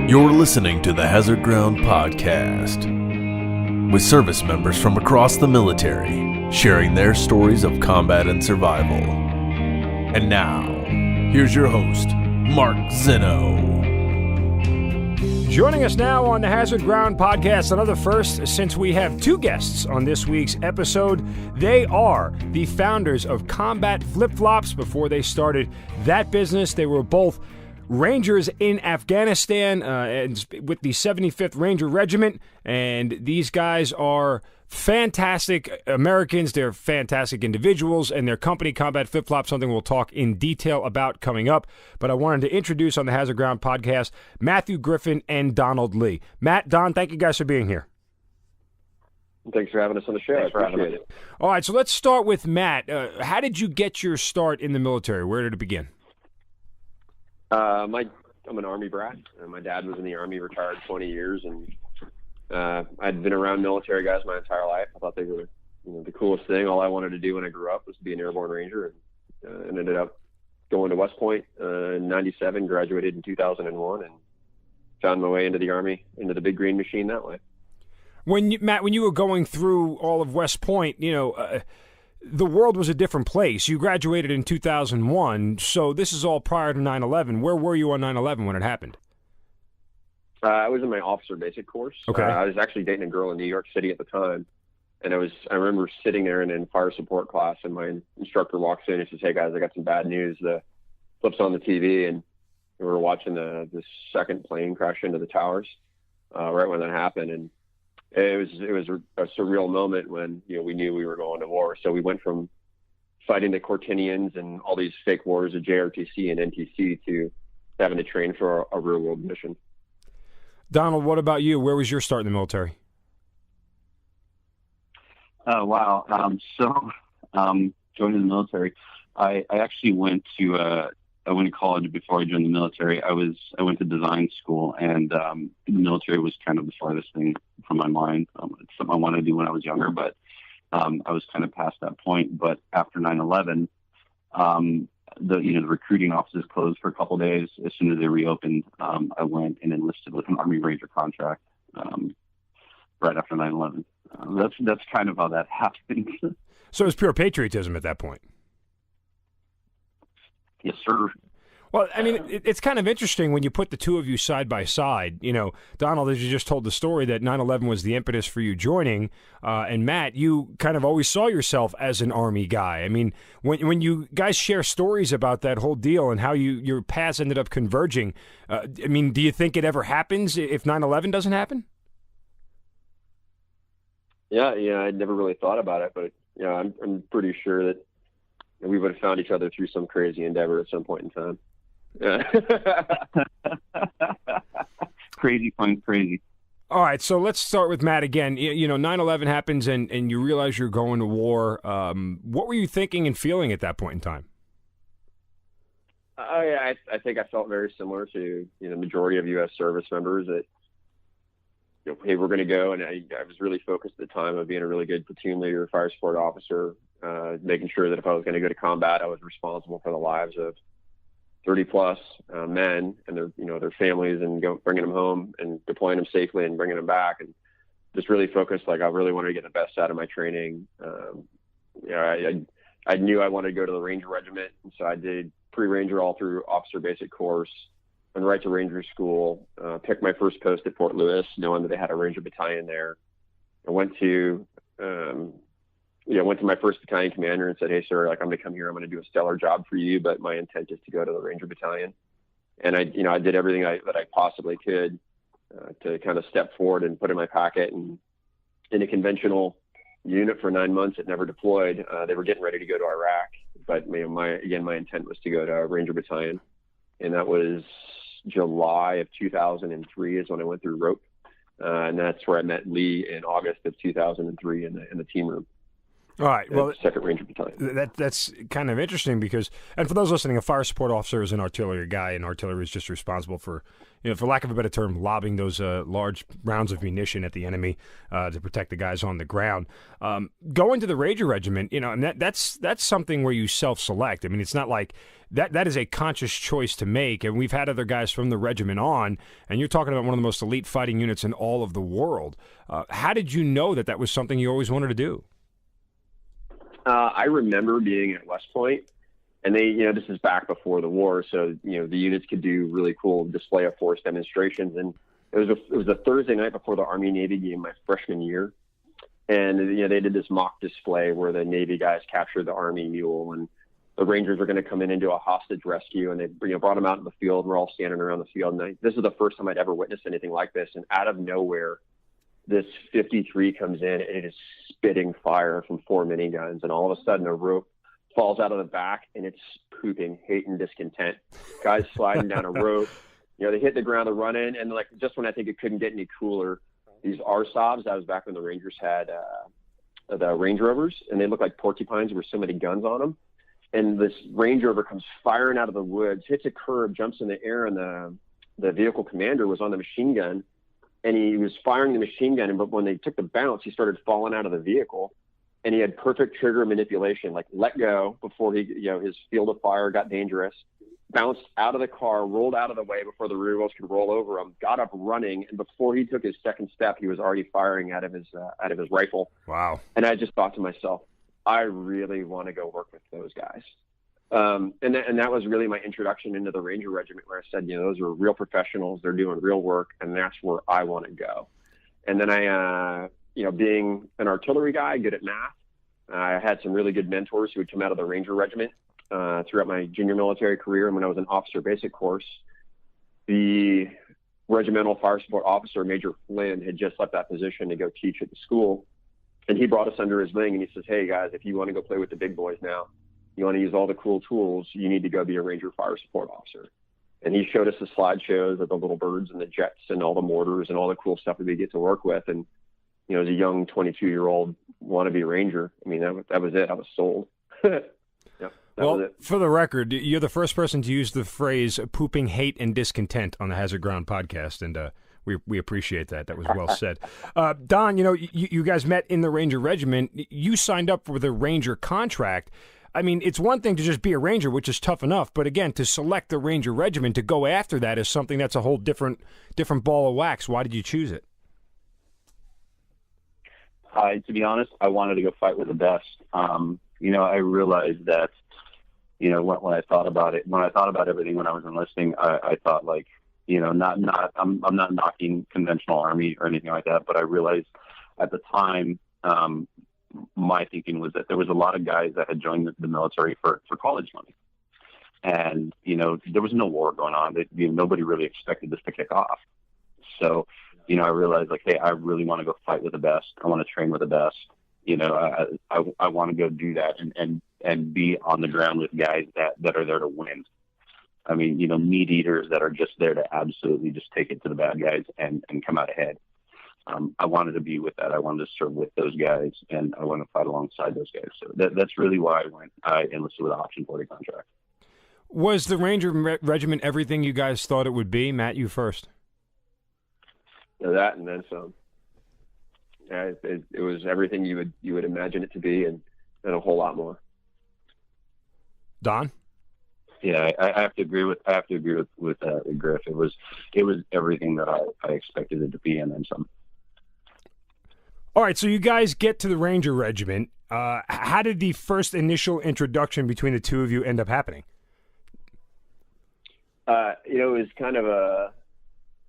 You're listening to the Hazard Ground Podcast, with service members from across the military sharing their stories of combat and survival. And now, here's your host, Mark Zeno. Joining us now on the Hazard Ground Podcast, another first since we have two guests on this week's episode. They are the founders of Combat Flipflops. Before they started that business, they were both Rangers in Afghanistan and with the 75th Ranger Regiment, and these guys are fantastic Americans. They're fantastic individuals, and their company, Combat Flipflops, something we'll talk in detail about coming up. But I wanted to introduce on the Hazard Ground Podcast Matthew Griffin and Donald Lee. Matt, Don, thank you guys for being here. Thanks for having us on the show. I appreciate it. All right, so let's start with Matt. How did you get your start in the military? Where did it begin? I'm an Army brat. My dad was in the Army, retired 20 years, and I'd been around military guys my entire life. I thought they were the coolest thing. All I wanted to do when I grew up was to be an airborne ranger, and ended up going to West Point in 97, graduated in 2001, and found my way into the Army, into the big green machine that way. Matt, when you were going through all of West Point, the world was a different place. You graduated in 2001, so this is all prior to 9/11. Where were you on 9/11 when it happened? I was in my officer basic course. Okay. I was actually dating a girl in New York City at the time, and I remember sitting there in fire support class, and my instructor walks in and says, "Hey guys, I got some bad news." The flips on the TV, and we were watching the second plane crash into the towers right when that happened, and it was a surreal moment when we knew we were going to war. So we went from fighting the Cortinians and all these fake wars of JRTC and NTC to having to train for a real world mission. Donald, what about you? Where was your start in the military? Wow. Joining the military, I actually went to college before I joined the military. I went to design school, and the military was kind of the farthest thing from my mind. It's something I wanted to do when I was younger, but I was kind of past that point. But after 9/11, the recruiting offices closed for a couple of days. As soon as they reopened, I went and enlisted with an Army Ranger contract right after 9/11. That's kind of how that happened. So it was pure patriotism at that point. Yes, sir. Well, I mean, it's kind of interesting when you put the two of you side by side. Donald, as you just told the story, that 9/11 was the impetus for you joining, and Matt, you kind of always saw yourself as an Army guy. I mean, when you guys share stories about that whole deal and how your paths ended up converging, do you think it ever happens if 9/11 doesn't happen? Yeah, I never really thought about it, but I'm pretty sure that we would have found each other through some crazy endeavor at some point in time. Crazy finds crazy. All right, so let's start with Matt again. 9/11 happens and you realize you're going to war. What were you thinking and feeling at that point in time? I think I felt very similar to the majority of U.S. service members that hey, we're going to go, and I was really focused at the time of being a really good platoon leader, fire support officer, making sure that if I was going to go to combat, I was responsible for the lives of 30 plus men and their families, and bringing them home and deploying them safely and bringing them back, and just really focused. I really wanted to get the best out of my training. I knew I wanted to go to the Ranger Regiment, and so I did pre-Ranger all through officer basic course, went right to Ranger school, picked my first post at Fort Lewis, knowing that they had a Ranger battalion there. I went to my first battalion commander and said, "Hey, sir, I'm going to come here. I'm going to do a stellar job for you, but my intent is to go to the Ranger battalion." And I did everything that I possibly could to kind of step forward and put in my packet. And in a conventional unit for 9 months, it never deployed. They were getting ready to go to Iraq, but my intent was to go to a Ranger battalion, and that was July of 2003 is when I went through rope, and that's where I met Lee in August of 2003 in the team room. All right. Well, Second Ranger Battalion. That's kind of interesting because, and for those listening, a fire support officer is an artillery guy, and artillery is just responsible for, for lack of a better term, lobbing those large rounds of munition at the enemy to protect the guys on the ground. Going to the Ranger Regiment, and that's something where you self-select. I mean, it's not like that is a conscious choice to make, and we've had other guys from the regiment on, and you're talking about one of the most elite fighting units in all of the world. How did you know that was something you always wanted to do? I remember being at West Point, and they, this is back before the war, so the units could do really cool display of force demonstrations. And it was a Thursday night before the Army Navy game my freshman year, and they did this mock display where the Navy guys captured the Army mule, and the Rangers were going to come in and do a hostage rescue, and they brought them out in the field. And we're all standing around the field, and this is the first time I'd ever witnessed anything like this. And out of nowhere, this 53 comes in, and it is spitting fire from 4 miniguns, and all of a sudden a rope falls out of the back, and it's pooping hate and discontent. Guys sliding down a rope, they hit the ground to run in, and just when I think it couldn't get any cooler, these RSOBs, that was back when the Rangers had the Range Rovers, and they looked like porcupines with so many guns on them. And this Range Rover comes firing out of the woods, hits a curb, jumps in the air, and the vehicle commander was on the machine gun. And he was firing the machine gun, but when they took the bounce, he started falling out of the vehicle, and he had perfect trigger manipulation, like let go before his field of fire got dangerous, bounced out of the car, rolled out of the way before the rear wheels could roll over him, got up running, and before he took his second step, he was already firing out of his rifle. Wow. And I just thought to myself, I really want to go work with those guys. And that was really my introduction into the Ranger Regiment, where I said, those are real professionals. They're doing real work, and that's where I want to go. And then I, being an artillery guy, good at math, I had some really good mentors who had come out of the Ranger Regiment throughout my junior military career. And when I was in officer basic course, the regimental fire support officer, Major Flynn, had just left that position to go teach at the school. And he brought us under his wing, and he says, hey, guys, if you want to go play with the big boys now, you want to use all the cool tools, you need to go be a Ranger fire support officer. And he showed us the slideshows of the little birds and the jets and all the mortars and all the cool stuff that we get to work with. And, as a young 22-year-old wannabe Ranger, I mean, that was it. I was sold. Well, for the record, you're the first person to use the phrase pooping hate and discontent on the Hazard Ground podcast, and we appreciate that. That was well said. Don, you guys met in the Ranger Regiment. You signed up for the Ranger contract. I mean, it's one thing to just be a Ranger, which is tough enough, but again, to select the Ranger Regiment, to go after that is something that's a whole different ball of wax. Why did you choose it? To be honest, I wanted to go fight with the best. I realized that, when I thought about it, when I thought about everything when I was enlisting, I thought I'm not knocking conventional Army or anything like that, but I realized at the time, my thinking was that there was a lot of guys that had joined the military for college money. And, there was no war going on. Nobody really expected this to kick off. So, I realized hey, I really want to go fight with the best. I want to train with the best. I want to go do that and be on the ground with guys that are there to win. I mean, meat eaters that are just there to absolutely just take it to the bad guys and come out ahead. I wanted to be with that. I wanted to serve with those guys, and I want to fight alongside those guys. So that's really why I enlisted with an option 40 contract. Was the Ranger Regiment everything you guys thought it would be? Matt, you first. That and then some. Yeah, it was everything you would imagine it to be, and a whole lot more. Don? Yeah, I have to agree with Griff. It was everything that I expected it to be, and then some. All right, so you guys get to the Ranger Regiment. How did the first initial introduction between the two of you end up happening? It was kind of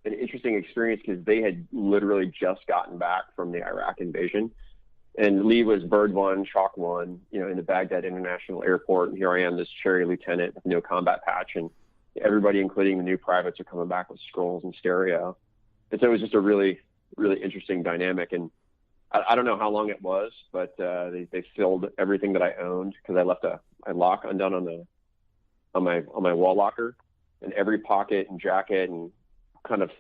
an interesting experience because they had literally just gotten back from the Iraq invasion. And Lee was Bird 1, Chalk 1, in the Baghdad International Airport. And here I am, this cherry lieutenant with no combat patch. And everybody, including the new privates, are coming back with scrolls and stereo. And so it was just a really, really interesting dynamic. And I don't know how long it was, but they filled everything that I owned because I left a lock undone on my wall locker, and every pocket and jacket and kind of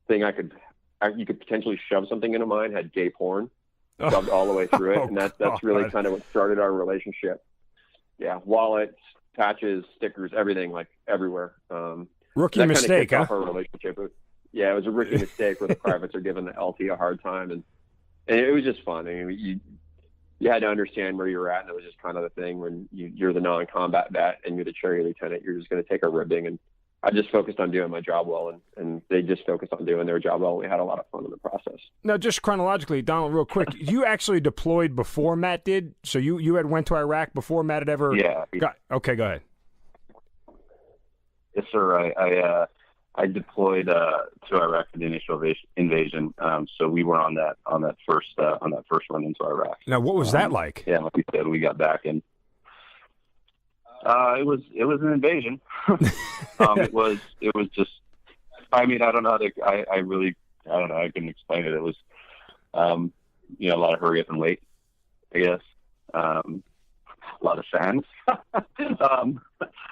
thing you could potentially shove something into mine had gay porn. shoved all the way through it. And that's really kind of what started our relationship. Yeah. Wallets, patches, stickers, everything, like everywhere. Rookie mistake, huh? Off our relationship. Yeah, it was a rookie mistake where the privates are giving the LT a hard time. And it was just fun. I mean, you had to understand where you're at. And it was just kind of the thing when you're the non-combat vet and you're the cherry lieutenant, you're just going to take a ribbing. And I just focused on doing my job well, and they just focused on doing their job well. We had a lot of fun in the process. Now, just chronologically, Donald, real quick, you actually deployed before Matt did? So you had went to Iraq before Matt had ever... Yeah. Okay, go ahead. Yes, sir. I deployed to Iraq for the initial invasion. So we were on that first run into Iraq. Now, what was that like? Yeah, like we said, we got back and it was an invasion. It was just. I mean, I don't know. I don't know. I couldn't explain it. It was, a lot of hurry up and wait, I guess. A lot of sand. I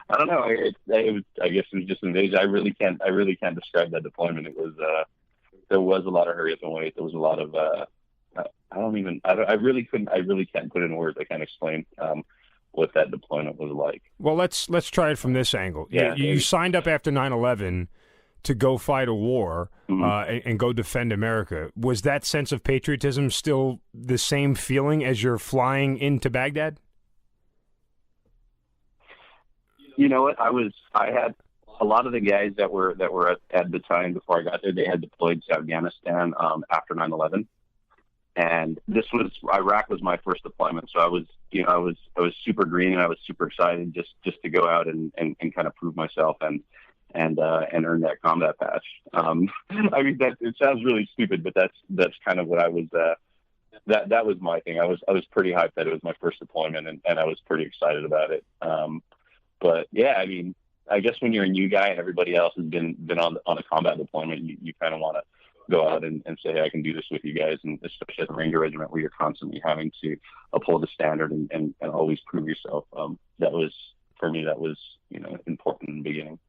don't know. I guess it was just an invasion. I really can't describe that deployment. It was. There was a lot of hurry up and wait. There was a lot of. I really can't put it in words. I can't explain. What that deployment was like. Well, let's try it from this angle. Yeah, you signed up after 9/11 to go fight a war and go defend America. Was that sense of patriotism still the same feeling as you're flying into Baghdad? You know what? I had a lot of the guys that were at the time before I got there. They had deployed to Afghanistan after 9/11. And Iraq was my first deployment. So I was super green and I was super excited just to go out and kind of prove myself and earn that combat patch. I mean, it sounds really stupid, but that's kind of what I was, that was my thing. I was pretty hyped that it was my first deployment and I was pretty excited about it. But yeah, I mean, I guess when you're a new guy and everybody else has been on a combat deployment, you kind of want to go out and say, hey, I can do this with you guys, and especially at the Ranger Regiment where you're constantly having to uphold the standard and always prove yourself. That was, for me, important in the beginning.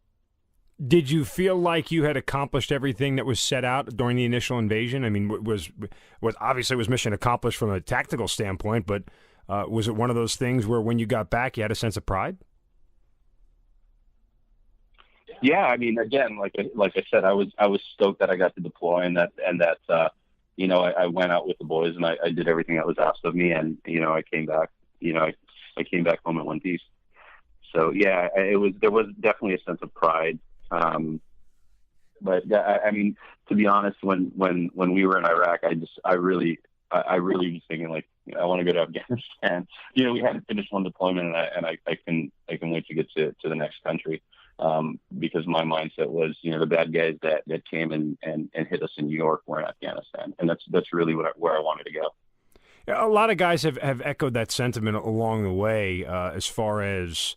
Did you feel like you had accomplished everything that was set out during the initial invasion? I mean, was obviously was mission accomplished from a tactical standpoint, but was it one of those things where when you got back, you had a sense of pride? Yeah, I mean, again, like I said, I was stoked that I got to deploy and that I went out with the boys and I did everything that was asked of me, and I came back, I came back home in one piece. So yeah, there was definitely a sense of pride. But I mean, to be honest, when we were in Iraq, I really was thinking like, I want to go to Afghanistan. We hadn't finished one deployment, and I can wait to get to the next country. Because my mindset was, the bad guys that came and hit us in New York were in Afghanistan, and that's really where I wanted to go. A lot of guys have echoed that sentiment along the way, as far as,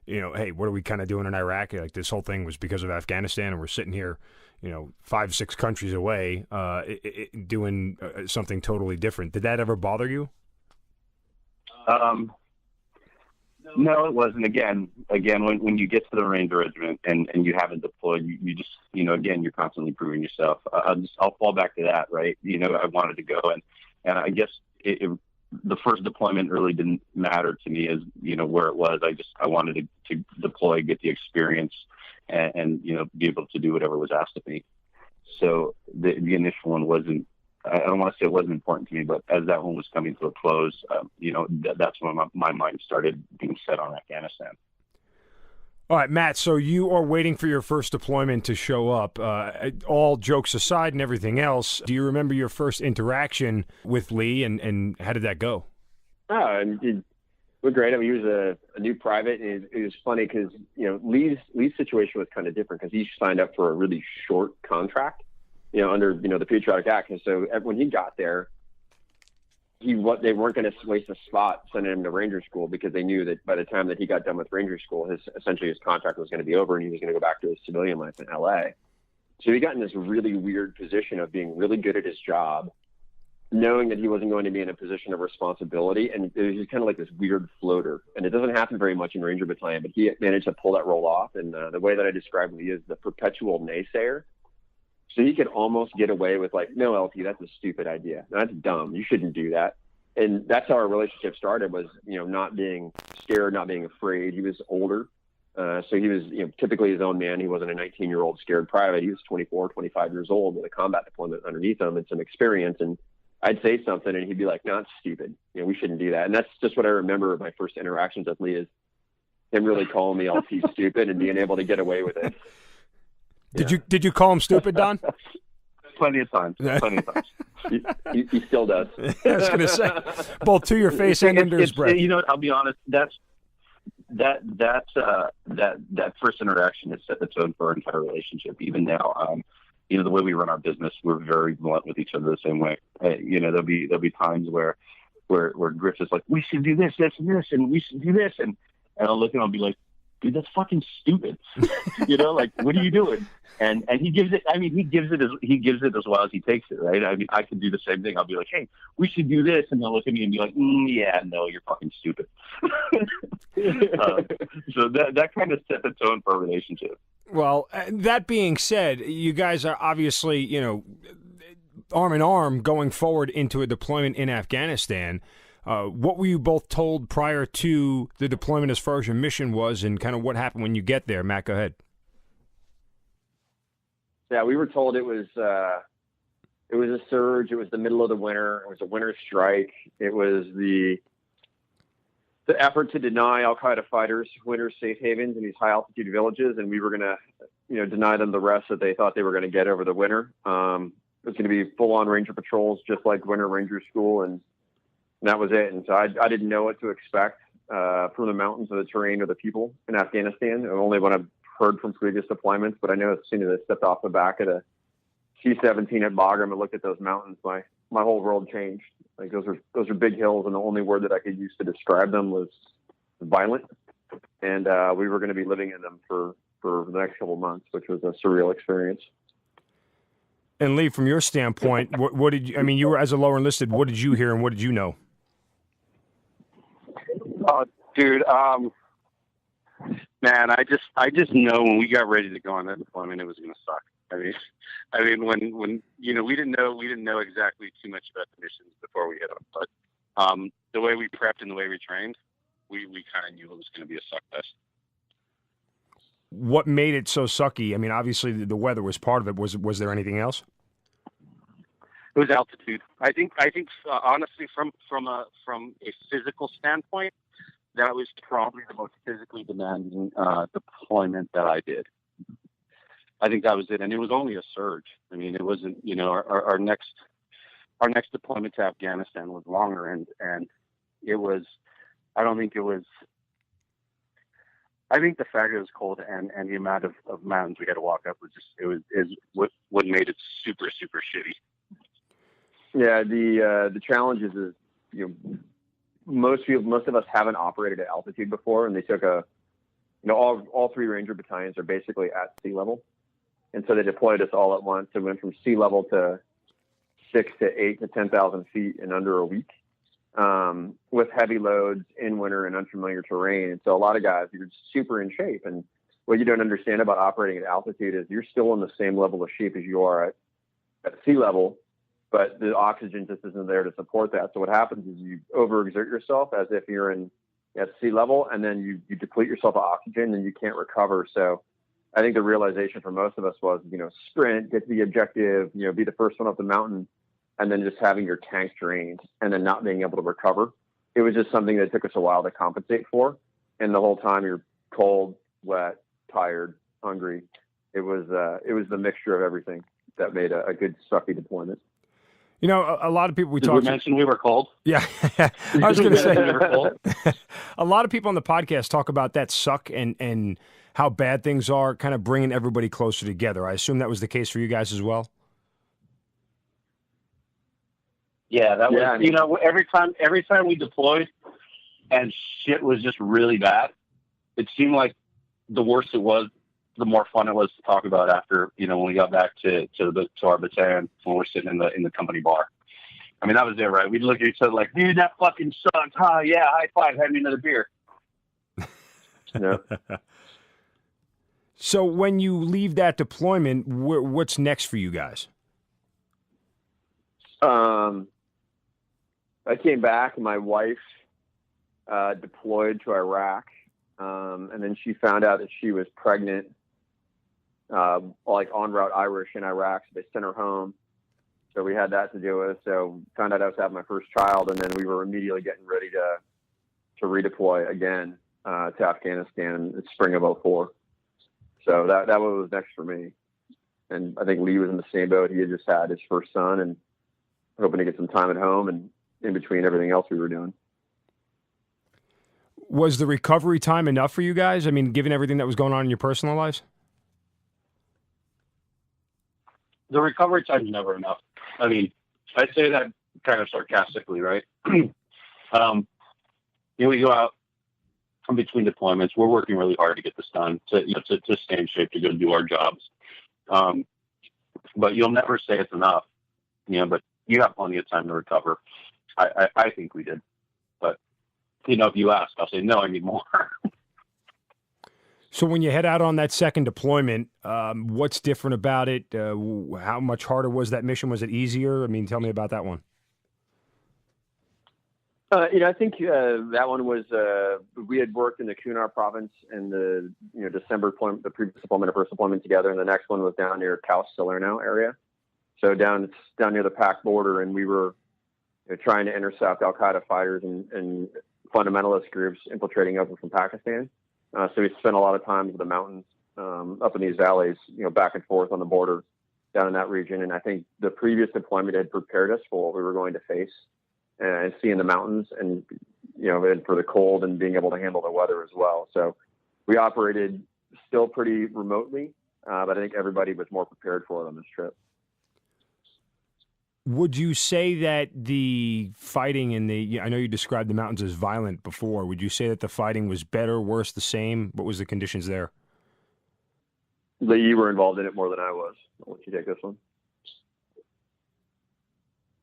hey, what are we kind of doing in Iraq? Like, this whole thing was because of Afghanistan, and we're sitting here, 5-6 countries away, doing something totally different. Did that ever bother you? No, it wasn't. Again, when you get to the Ranger Regiment and you haven't deployed, you just, again, you're constantly proving yourself. I'll fall back to that, right? I wanted to go, and I guess the first deployment really didn't matter to me as, where it was. I wanted to deploy, get the experience, and be able to do whatever was asked of me. So the initial one wasn't. I don't want to say it wasn't important to me, but as that one was coming to a close, that's when my mind started being set on Afghanistan. All right, Matt, so you are waiting for your first deployment to show up. All jokes aside and everything else, do you remember your first interaction with Lee, and how did that go? It was great. I mean, he was a new private, and it was funny because, Lee's situation was kind of different because he signed up for a really short contract. Under, the Patriotic Act. And so when he got there, they weren't going to waste a spot sending him to Ranger School because they knew that by the time that he got done with Ranger School, his contract was going to be over and he was going to go back to his civilian life in LA. So he got in this really weird position of being really good at his job, knowing that he wasn't going to be in a position of responsibility. And it was just kind of like this weird floater. And it doesn't happen very much in Ranger Battalion, but he managed to pull that role off. And the way that I describe Lee is the perpetual naysayer. So he could almost get away with like, no, LT, that's a stupid idea. That's dumb. You shouldn't do that. And that's how our relationship started, was, not being scared, not being afraid. He was older. So he was, typically his own man. He wasn't a 19-year-old scared private. He was 24, 25 years old with a combat deployment underneath him and some experience. And I'd say something and he'd be like, no, it's stupid. We shouldn't do that. And that's just what I remember of my first interactions with Lee, is him really calling me LT stupid and being able to get away with it. Did you call him stupid, Don? Plenty of times. He still does. I was going to say, both to your face and under his breath. I'll be honest. That first interaction has set the tone for our entire relationship. Even now, the way we run our business, we're very blunt with each other the same way. There'll be times where Griff is like, we should do this, this, and this, and we should do this, and I'll look and I'll be like, dude, that's fucking stupid. Like, what are you doing? And he gives it. He gives it as well as he takes it, right? I could do the same thing. I'll be like, hey, we should do this, and they'll look at me and be like, yeah, no, you're fucking stupid. So that kind of set the tone for a relationship. Well, that being said, you guys are obviously, arm in arm going forward into a deployment in Afghanistan. What were you both told prior to the deployment as far as your mission was, and kind of what happened when you get there? Matt, go ahead. Yeah, we were told it was a surge. It was the middle of the winter. It was a winter strike. It was the effort to deny Al-Qaeda fighters winter safe havens in these high altitude villages, and we were going to, deny them the rest that they thought they were going to get over the winter. It was going to be full on Ranger patrols, just like Winter Ranger School, and that was it. And so I didn't know what to expect from the mountains or the terrain or the people in Afghanistan. Only when I've heard from previous deployments, but I know as soon as I stepped off the back of the C-17 at Bagram and looked at those mountains, my whole world changed. Like, those are big hills, and the only word that I could use to describe them was violent. And we were going to be living in them for the next couple of months, which was a surreal experience. And Lee, from your standpoint, what did you? You were as a lower enlisted. What did you hear, and what did you know? Dude, man, I just know when we got ready to go on that deployment, it was going to suck. When we didn't know exactly too much about the missions before we hit them, but the way we prepped and the way we trained, we kind of knew it was going to be a suck fest. What made it so sucky? Obviously the weather was part of it. Was there anything else? It was altitude. I think honestly, from a physical standpoint, that was probably the most physically demanding deployment that I did. I think that was it, and it was only a surge. It wasn't. Our next deployment to Afghanistan was longer, and it was. I don't think it was. I think the fact that it was cold and the amount of mountains we had to walk up is what made it super, super shitty. Yeah, the challenge is most of us haven't operated at altitude before, and they took all three Ranger battalions are basically at sea level, and so they deployed us all at once. It went from sea level to 6,000 to 8,000 to 10,000 feet in under a week. With heavy loads in winter and unfamiliar terrain. And so a lot of guys, you're super in shape. And what you don't understand about operating at altitude is you're still in the same level of shape as you are at sea level, but the oxygen just isn't there to support that. So what happens is you overexert yourself as if you're at sea level, and then you deplete yourself of oxygen and you can't recover. So I think the realization for most of us was, sprint, get to the objective, be the first one up the mountain, and then just having your tank drained and then not being able to recover. It was just something that took us a while to compensate for. And the whole time you're cold, wet, tired, hungry. It was the mixture of everything that made a good sucky deployment. A lot of people Did we mention we were cold? Yeah. I was going to say, a lot of people on the podcast talk about that suck and how bad things are, kind of bringing everybody closer together. I assume that was the case for you guys as well. Yeah, that was, every time we deployed and shit was just really bad, it seemed like the worse it was, the more fun it was to talk about after, when we got back to our battalion, when we're sitting in the company bar. That was it, right? We'd look at each other like, dude, that fucking sucks. Huh? Yeah, high five, have me another beer. Yeah. So when you leave that deployment, what's next for you guys? I came back and my wife deployed to Iraq. And then she found out that she was pregnant, like en route Irish in Iraq. So they sent her home. So we had that to deal with. So found out I was having my first child, and then we were immediately getting ready to redeploy again to Afghanistan in spring of '04. So that was next for me. And I think Lee was in the same boat. He had just had his first son and hoping to get some time at home and in between everything else we were doing. Was the recovery time enough for you guys? I mean, given everything that was going on in your personal lives? The recovery time is never enough. I mean, I say that kind of sarcastically, right? We go out in between deployments. We're working really hard to get this done, to stay in shape, to go do our jobs. But you'll never say it's enough, but you have plenty of time to recover. I think we did. But, if you ask, I'll say, no, I need more. So when you head out on that second deployment, what's different about it? How much harder was that mission? Was it easier? I mean, tell me about that one. I think that one was, we had worked in the Kunar province in the, December deployment, the previous deployment, first deployment together. And the next one was down near Salerno area. So down near the Pak border. And we were trying to intercept Al-Qaeda fighters and fundamentalist groups infiltrating over from Pakistan. So we spent a lot of time in the mountains, up in these valleys, back and forth on the border down in that region. And I think the previous deployment had prepared us for what we were going to face and see in the mountains and, and for the cold and being able to handle the weather as well. So we operated still pretty remotely, but I think everybody was more prepared for it on this trip. Would you say that the fighting in I know you described the mountains as violent before. Would you say that the fighting was better, worse, the same? What was the conditions there? Lee, you were involved in it more than I was. I'll let you take this one.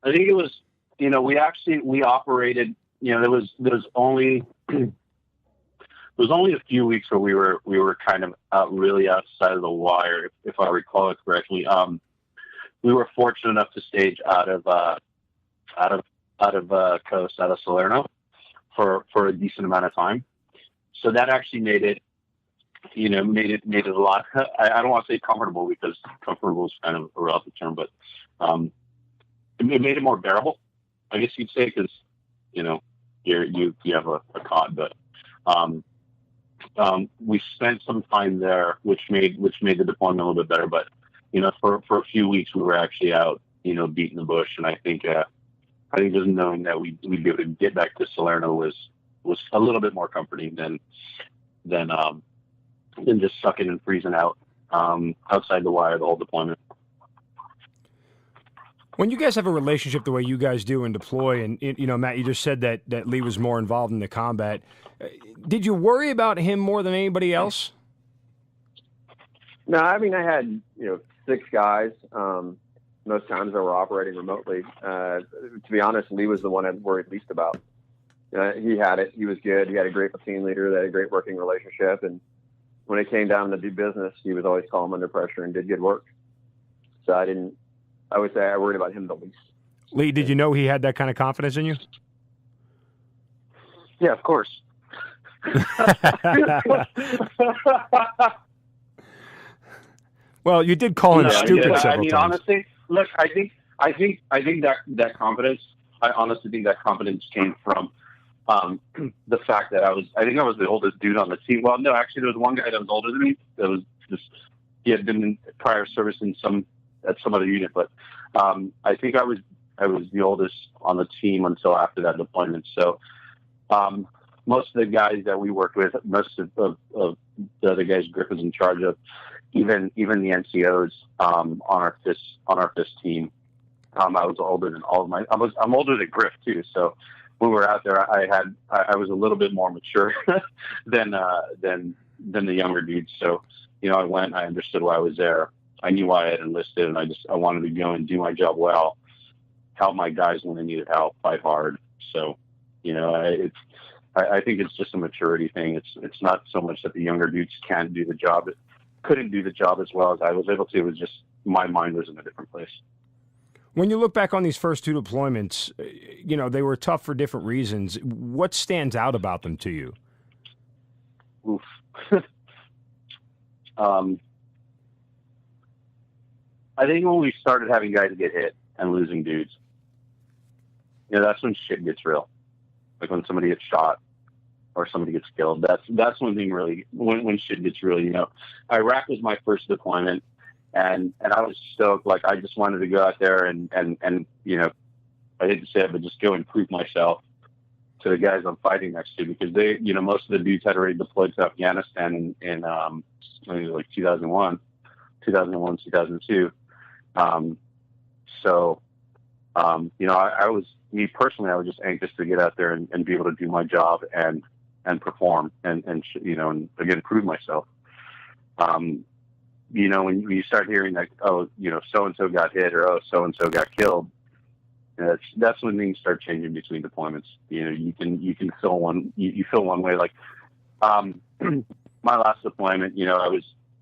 I think it was, we operated, there was only, there was only a few weeks where we were kind of really outside of the wire, if I recall it correctly. We were fortunate enough to stage out of coast, out of Salerno for a decent amount of time. So that actually made it a lot, I don't want to say comfortable because comfortable is kind of a relative term, but it made it more bearable, I guess you'd say, because, you have a cod, but we spent some time there, which made the deployment a little bit better, but for a few weeks we were actually out, beating the bush. And I think just knowing that we'd be able to get back to Salerno was a little bit more comforting than just sucking and freezing out, outside the wire the whole deployment. When you guys have a relationship the way you guys do and deploy, and Matt, you just said that Lee was more involved in the combat. Did you worry about him more than anybody else? No, I mean, I had, 6 guys, most times that were operating remotely. To be honest, Lee was the one I worried least about. He had it. He was good. He had a great platoon leader. They had a great working relationship. And when it came down to do business, he was always calm under pressure and did good work. So I would say I worried about him the least. Lee, did you know he had that kind of confidence in you? Yeah, of course. Well, you did call him stupid several times. Honestly, look, I think that confidence. I honestly think that confidence came from the fact that I think I was the oldest dude on the team. Well, no, actually, there was one guy that was older than me. That was he had been in prior service at some other unit, but I think I was the oldest on the team until after that deployment. So most of the guys that we worked with, most of the other guys Griffin's in charge of, even the NCOs on our FIST team, I was older than all of my. I'm older than Griff too. So when we were out there, I was a little bit more mature than the younger dudes. So I went. I understood why I was there. I knew why I had enlisted, and I wanted to go and do my job well, help my guys when they needed help, fight hard. So I think it's just a maturity thing. It's not so much that the younger dudes can't do the job couldn't do the job as well as I was able to. It was just my mind was in a different place. When you look back on these first 2 deployments, they were tough for different reasons. What stands out about them to you? Oof. I think when we started having guys get hit and losing dudes, that's when shit gets real. Like when somebody gets shot or somebody gets killed. That's when thing really when shit gets real. Iraq was my first deployment, and I was stoked. Like I just wanted to go out there and I hate to say it, but just go and prove myself to the guys I'm fighting next to, because they, most of the dudes had already deployed to Afghanistan in I think it was like 2001, 2002. I was, me personally, I was just anxious to get out there and be able to do my job and perform and again, prove myself. When you start hearing that, so-and-so got hit or, so-and-so got killed, that's when things start changing between deployments. You can feel you feel one way. Like, my last deployment,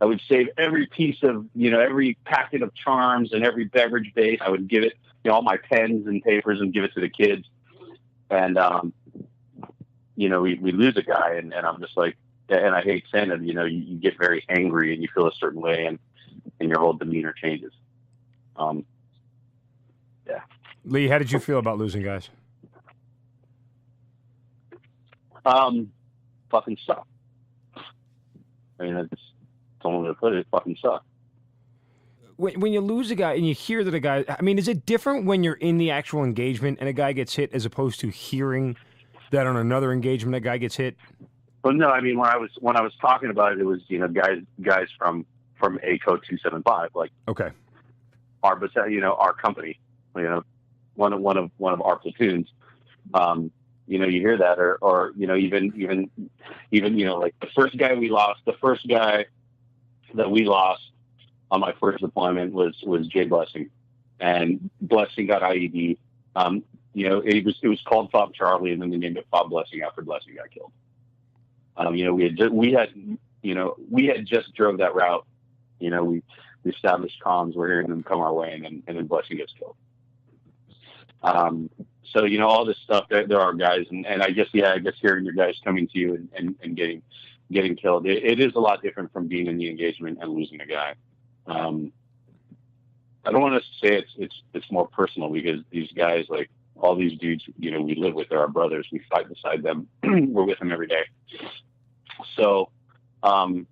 I would save every piece of, every packet of charms and every beverage base. I would give it, all my pens and papers and give it to the kids. And, we lose a guy and I'm just like, and I hate saying it, you get very angry and you feel a certain way and your whole demeanor changes. Yeah. Lee, how did you feel about losing guys? Fucking suck. I mean, that's the only way to put it. It fucking suck. When you lose a guy and you hear that a guy, I mean, is it different when you're in the actual engagement and a guy gets hit as opposed to hearing that on another engagement a guy gets hit? Well, no, I mean, when I was talking about it, it was, guys from ACO 275, like, okay, our battalion, our company, one of our platoons. You hear that, or even like the first guy that we lost on my first deployment was Jay Blessing, and Blessing got IED. It was called Fob Charlie, and then they named it Fob Blessing after Blessing got killed. We had just drove that route. We established comms. We're hearing them come our way, and then Blessing gets killed. So all this stuff. There are guys, and I guess hearing your guys coming to you and getting killed, it is a lot different from being in the engagement and losing a guy. I don't want to say it's more personal, because these guys, like all these dudes, we live with, they're our brothers. We fight beside them. We're with them every day. So, it's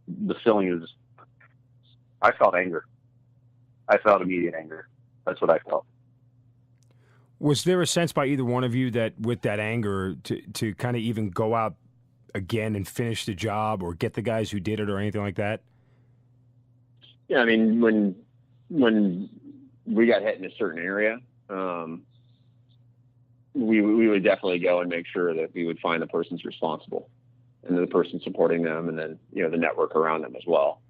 the feeling is, I felt anger. I felt immediate anger. That's what I felt. Was there a sense by either one of you that with that anger to kind of even go out again and finish the job or get the guys who did it or anything like that? Yeah, I mean, when we got hit in a certain area, we would definitely go and make sure that we would find the person's responsible and the person supporting them, and then the network around them as well.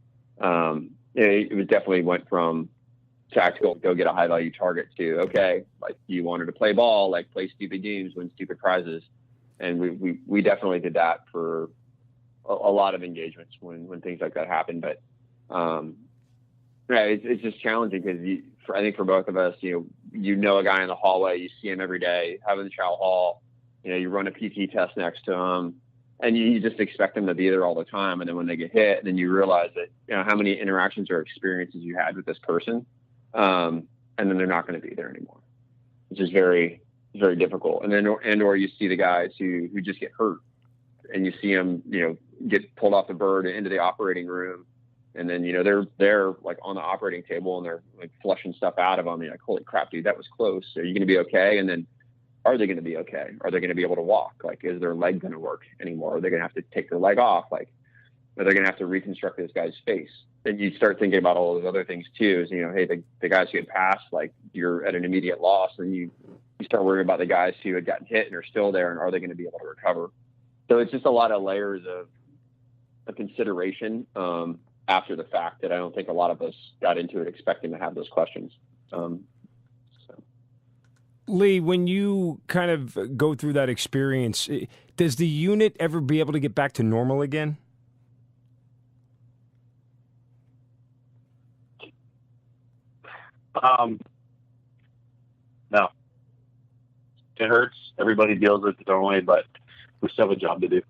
It definitely went from tactical, go get a high value target, to okay, like you wanted to play ball, like play stupid games, win stupid prizes, and we definitely did that for a lot of engagements when things like that happen. But it's just challenging because I think for both of us, a guy in the hallway, you see him every day, having the chow hall, you run a PT test next to him, and you just expect them to be there all the time. And then when they get hit, then you realize that how many interactions or experiences you had with this person, and then they're not going to be there anymore, which is very, very difficult. And then or you see the guys who just get hurt, and you see them get pulled off the bird into the operating room. And then, they're like on the operating table and they're like flushing stuff out of them. You're like, holy crap, dude, that was close. Are you going to be okay? And then are they going to be okay? Are they going to be able to walk? Like, is their leg going to work anymore? Are they going to have to take their leg off? Like, are they going to have to reconstruct this guy's face? And you start thinking about all those other things too, is, hey, the guys who had passed, like you're at an immediate loss, and you start worrying about the guys who had gotten hit and are still there, and are they going to be able to recover? So it's just a lot of layers of consideration, after the fact, that I don't think a lot of us got into it expecting to have those questions. Lee, when you kind of go through that experience, does the unit ever be able to get back to normal again? No. It hurts. Everybody deals with it their own way, but we still have a job to do.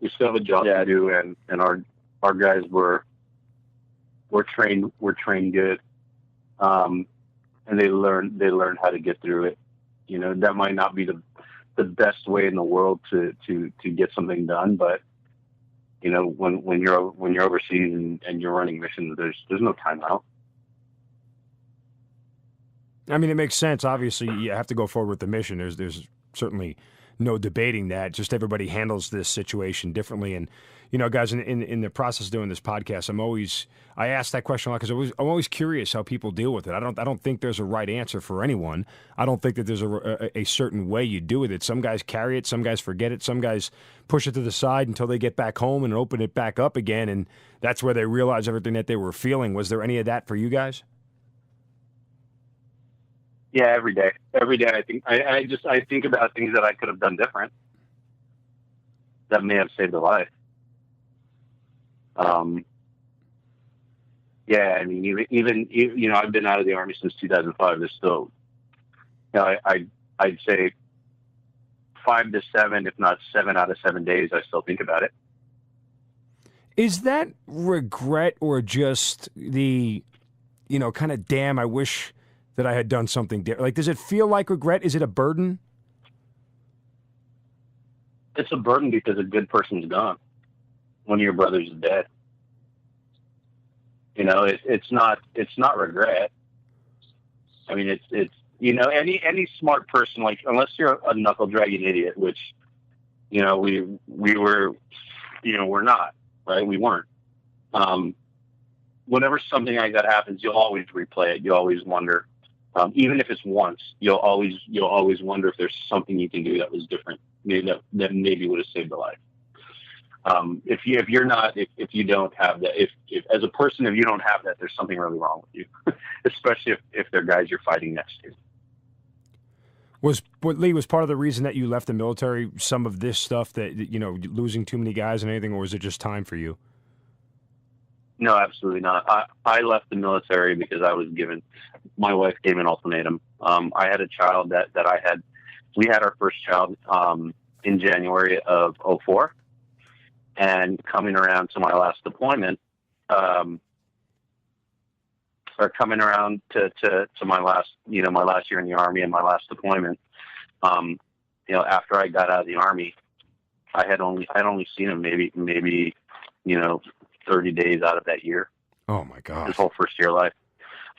We still have a job to do, and our guys were trained good, and they learned how to get through it. You know, that might not be the best way in the world to get something done, but you know, when you're overseas and you're running missions, there's no timeout. I mean, it makes sense. Obviously, you have to go forward with the mission. There's certainly no debating that. Just everybody handles this situation differently. And, you know, guys, in the process of doing this podcast, I ask that question a lot because I'm always curious how people deal with it. I don't think there's a right answer for anyone. I don't think that there's a certain way you do with it. Some guys carry it, some guys forget it, some guys push it to the side until they get back home and open it back up again, and that's where they realize everything that they were feeling. Was there any of that for you guys? Yeah, every day. Every day, I think about things that I could have done different that may have saved a life. Yeah, I mean, even you know, I've been out of the Army since 2005. There's still, you know, I'd say 5 to 7, if not 7 out of 7 days, I still think about it. Is that regret or just the, you know, kind of damn, I wish that I had done something different? Like, does it feel like regret? Is it a burden? It's a burden because a good person's gone. One of your brothers is dead. You know, it's not regret. I mean, it's you know, any smart person, like, unless you're a knuckle dragging idiot, which, you know, we were, you know, we're not, right? We weren't. Whenever something like that happens, you'll always replay it. You always wonder. Even if it's once, you'll always wonder if there's something you can do that was different, that maybe would have saved a life. If you don't have that, if as a person, if you don't have that, there's something really wrong with you, especially if they're guys you're fighting next to. Lee, was part of the reason that you left the military some of this stuff, that, you know, losing too many guys and anything, or was it just time for you? No, absolutely not. I left the military because my wife gave me an ultimatum. I had a child we had our first child in January of 2004, and coming around to my last deployment, or coming around to my last year in the Army and my last deployment, you know, after I got out of the Army, I'd only seen him maybe, you know, 30 days out of that year. Oh my God. His whole first year life.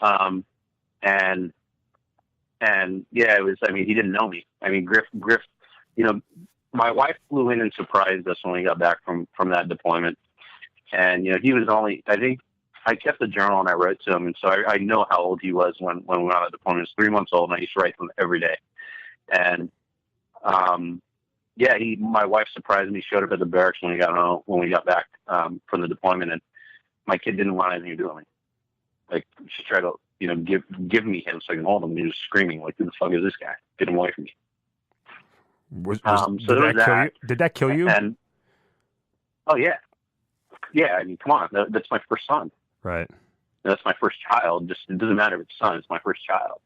And yeah, he didn't know me. I mean, Griff, you know, my wife flew in and surprised us when we got back from that deployment. And, you know, he was I think I kept the journal and I wrote to him. And so I know how old he was when we went on the deployment. He was 3 months old, and I used to write to him every day. And, yeah, my wife surprised me, showed up at the barracks when we got back from the deployment, and my kid didn't want anything to do with me. Like, she tried to, you know, give me him so I can hold him. And he was screaming, like, who the fuck is this guy? Get him away from me. Did that kill you? And, oh, yeah. Yeah, I mean, come on. That's my first son. Right. That's my first child. Just, it doesn't matter if it's son. It's my first child.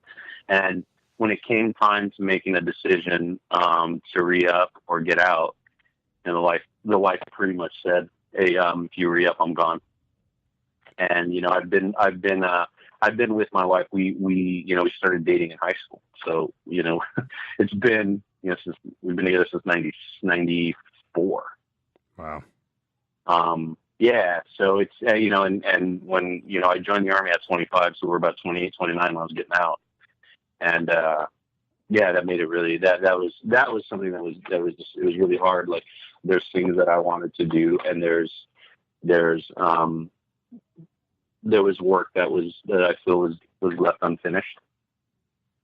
And when it came time to making a decision to re-up or get out, and the wife pretty much said, "Hey, if you re-up, I'm gone." And, you know, I've been with my wife. We started dating in high school. So, you know, it's been, you know, we've been together since 1994. Wow. Yeah. So it's, you know, and when, you know, I joined the Army at 25, so we're about 28, 29 when I was getting out. And, yeah, that made it really, that was something that was just, it was really hard. Like, there's things that I wanted to do, and there was work that I feel was left unfinished.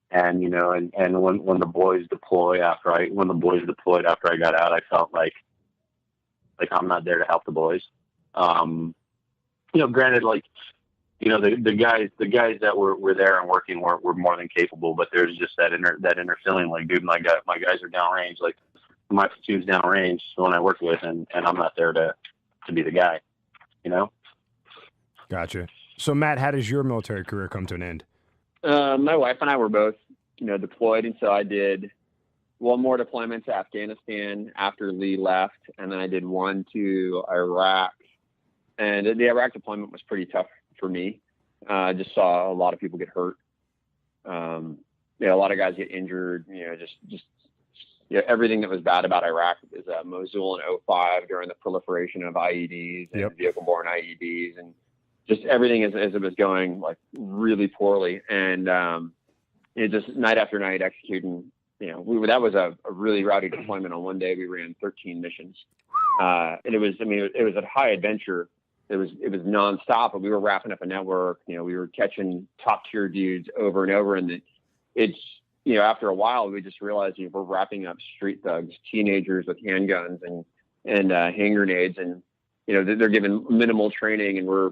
And, you know, and when the boys deployed after I got out, I felt like I'm not there to help the boys. You know, granted, like, you know, the guys that were there and working were more than capable, but there's just that inner feeling like, dude, my guys are downrange, like my platoon's downrange, the one I work with, and I'm not there to be the guy, you know? Gotcha. So Matt, how does your military career come to an end? My wife and I were both, deployed. And so I did one more deployment to Afghanistan after Lee left. And then I did one to Iraq. And the Iraq deployment was pretty tough for me. I just saw a lot of people get hurt. A lot of guys get injured, everything that was bad about Iraq is Mosul in 2005 during the proliferation of IEDs and vehicle-borne IEDs, and just everything as it was going like really poorly. And just night after night executing. That was a really rowdy deployment. On one day we ran 13 missions, and it was a high adventure. It was nonstop, but we were wrapping up a network. We were catching top tier dudes over and over, and it's. After a while, we just realized we're wrapping up street thugs, teenagers with handguns and hand grenades, and they're given minimal training, and we're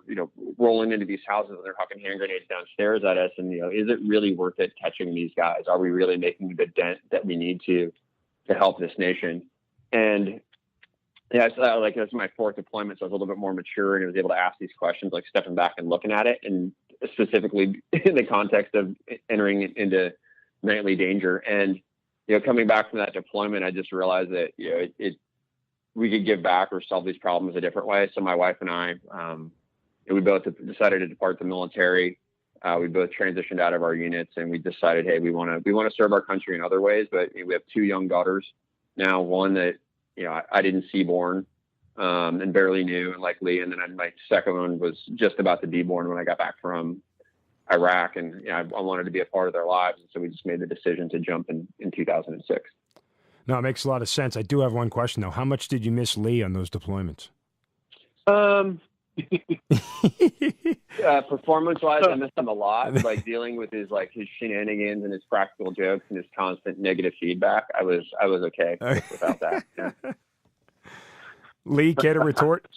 rolling into these houses and they're hucking hand grenades downstairs at us. And is it really worth it catching these guys? Are we really making the dent that we need to help this nation? And so that's my fourth deployment, so I was a little bit more mature, and I was able to ask these questions, like stepping back and looking at it, and specifically in the context of entering into nightly danger. And coming back from that deployment, I just realized that we could give back or solve these problems a different way. So my wife and I, we both decided to depart the military. We both transitioned out of our units, and we decided, hey, we want to serve our country in other ways. But we have two young daughters now, one that I didn't see born and barely knew, and like Lee, and then my second one was just about to be born when I got back from Iraq, and I wanted to be a part of their lives, and so we just made the decision to jump in 2006. No, it makes a lot of sense. I do have one question though. How much did you miss Lee on those deployments? Performance-wise, I missed him a lot. Like dealing with his shenanigans and his practical jokes and his constant negative feedback, I was okay without that. Yeah. Lee, care to retort?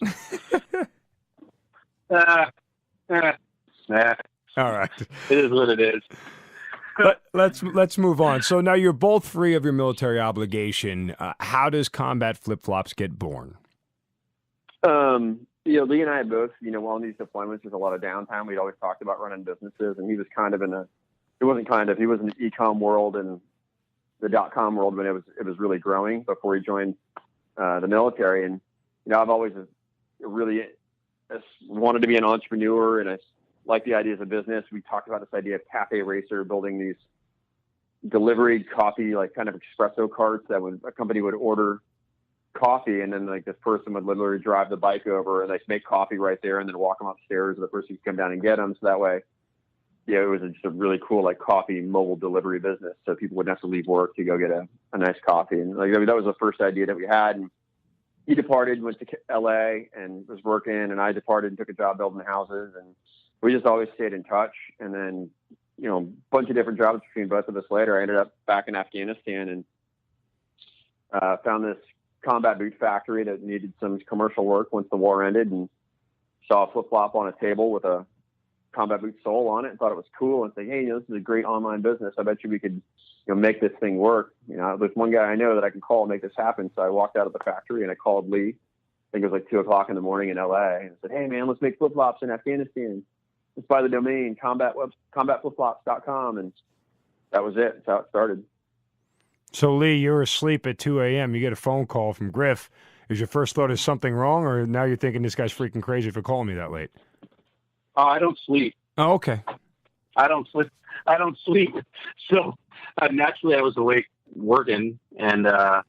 Nah. All right. It is what it is. Let's move on. So now you're both free of your military obligation. How does Combat Flip-Flops get born? Lee and I both, while in these deployments, there's a lot of downtime. We'd always talked about running businesses, and he was he was in the e-com world and the .com world when it was really growing before he joined the military. And, I've always really wanted to be an entrepreneur, and I like the ideas of business. We talked about this idea of Cafe Racer, building these delivery coffee, like kind of espresso carts that a company would order coffee, and then this person would literally drive the bike over and make coffee right there, and then walk them upstairs, and the person could come down and get them. So that way, it was just a really cool coffee mobile delivery business. So people wouldn't have to leave work to go get a nice coffee. And that was the first idea that we had. And he departed, went to LA and was working, and I departed and took a job building houses, and we just always stayed in touch. And then, a bunch of different jobs between both of us later, I ended up back in Afghanistan and found this combat boot factory that needed some commercial work once the war ended, and saw a flip-flop on a table with a combat boot sole on it and thought it was cool, and said, hey, this is a great online business. I bet you we could make this thing work. There's one guy I know that I can call and make this happen. So I walked out of the factory and I called Lee. I think it was 2:00 in the morning in LA, and I said, hey man, let's make flip-flops in Afghanistan. Let's buy the domain combatflipflops.com. And that was it. That's how it started. So Lee, you're asleep at 2 a.m. You get a phone call from Griff. Is your first thought, is something wrong? Or now you're thinking this guy's freaking crazy for calling me that late? I don't sleep. Oh, okay. I don't sleep. So naturally I was awake working, and no,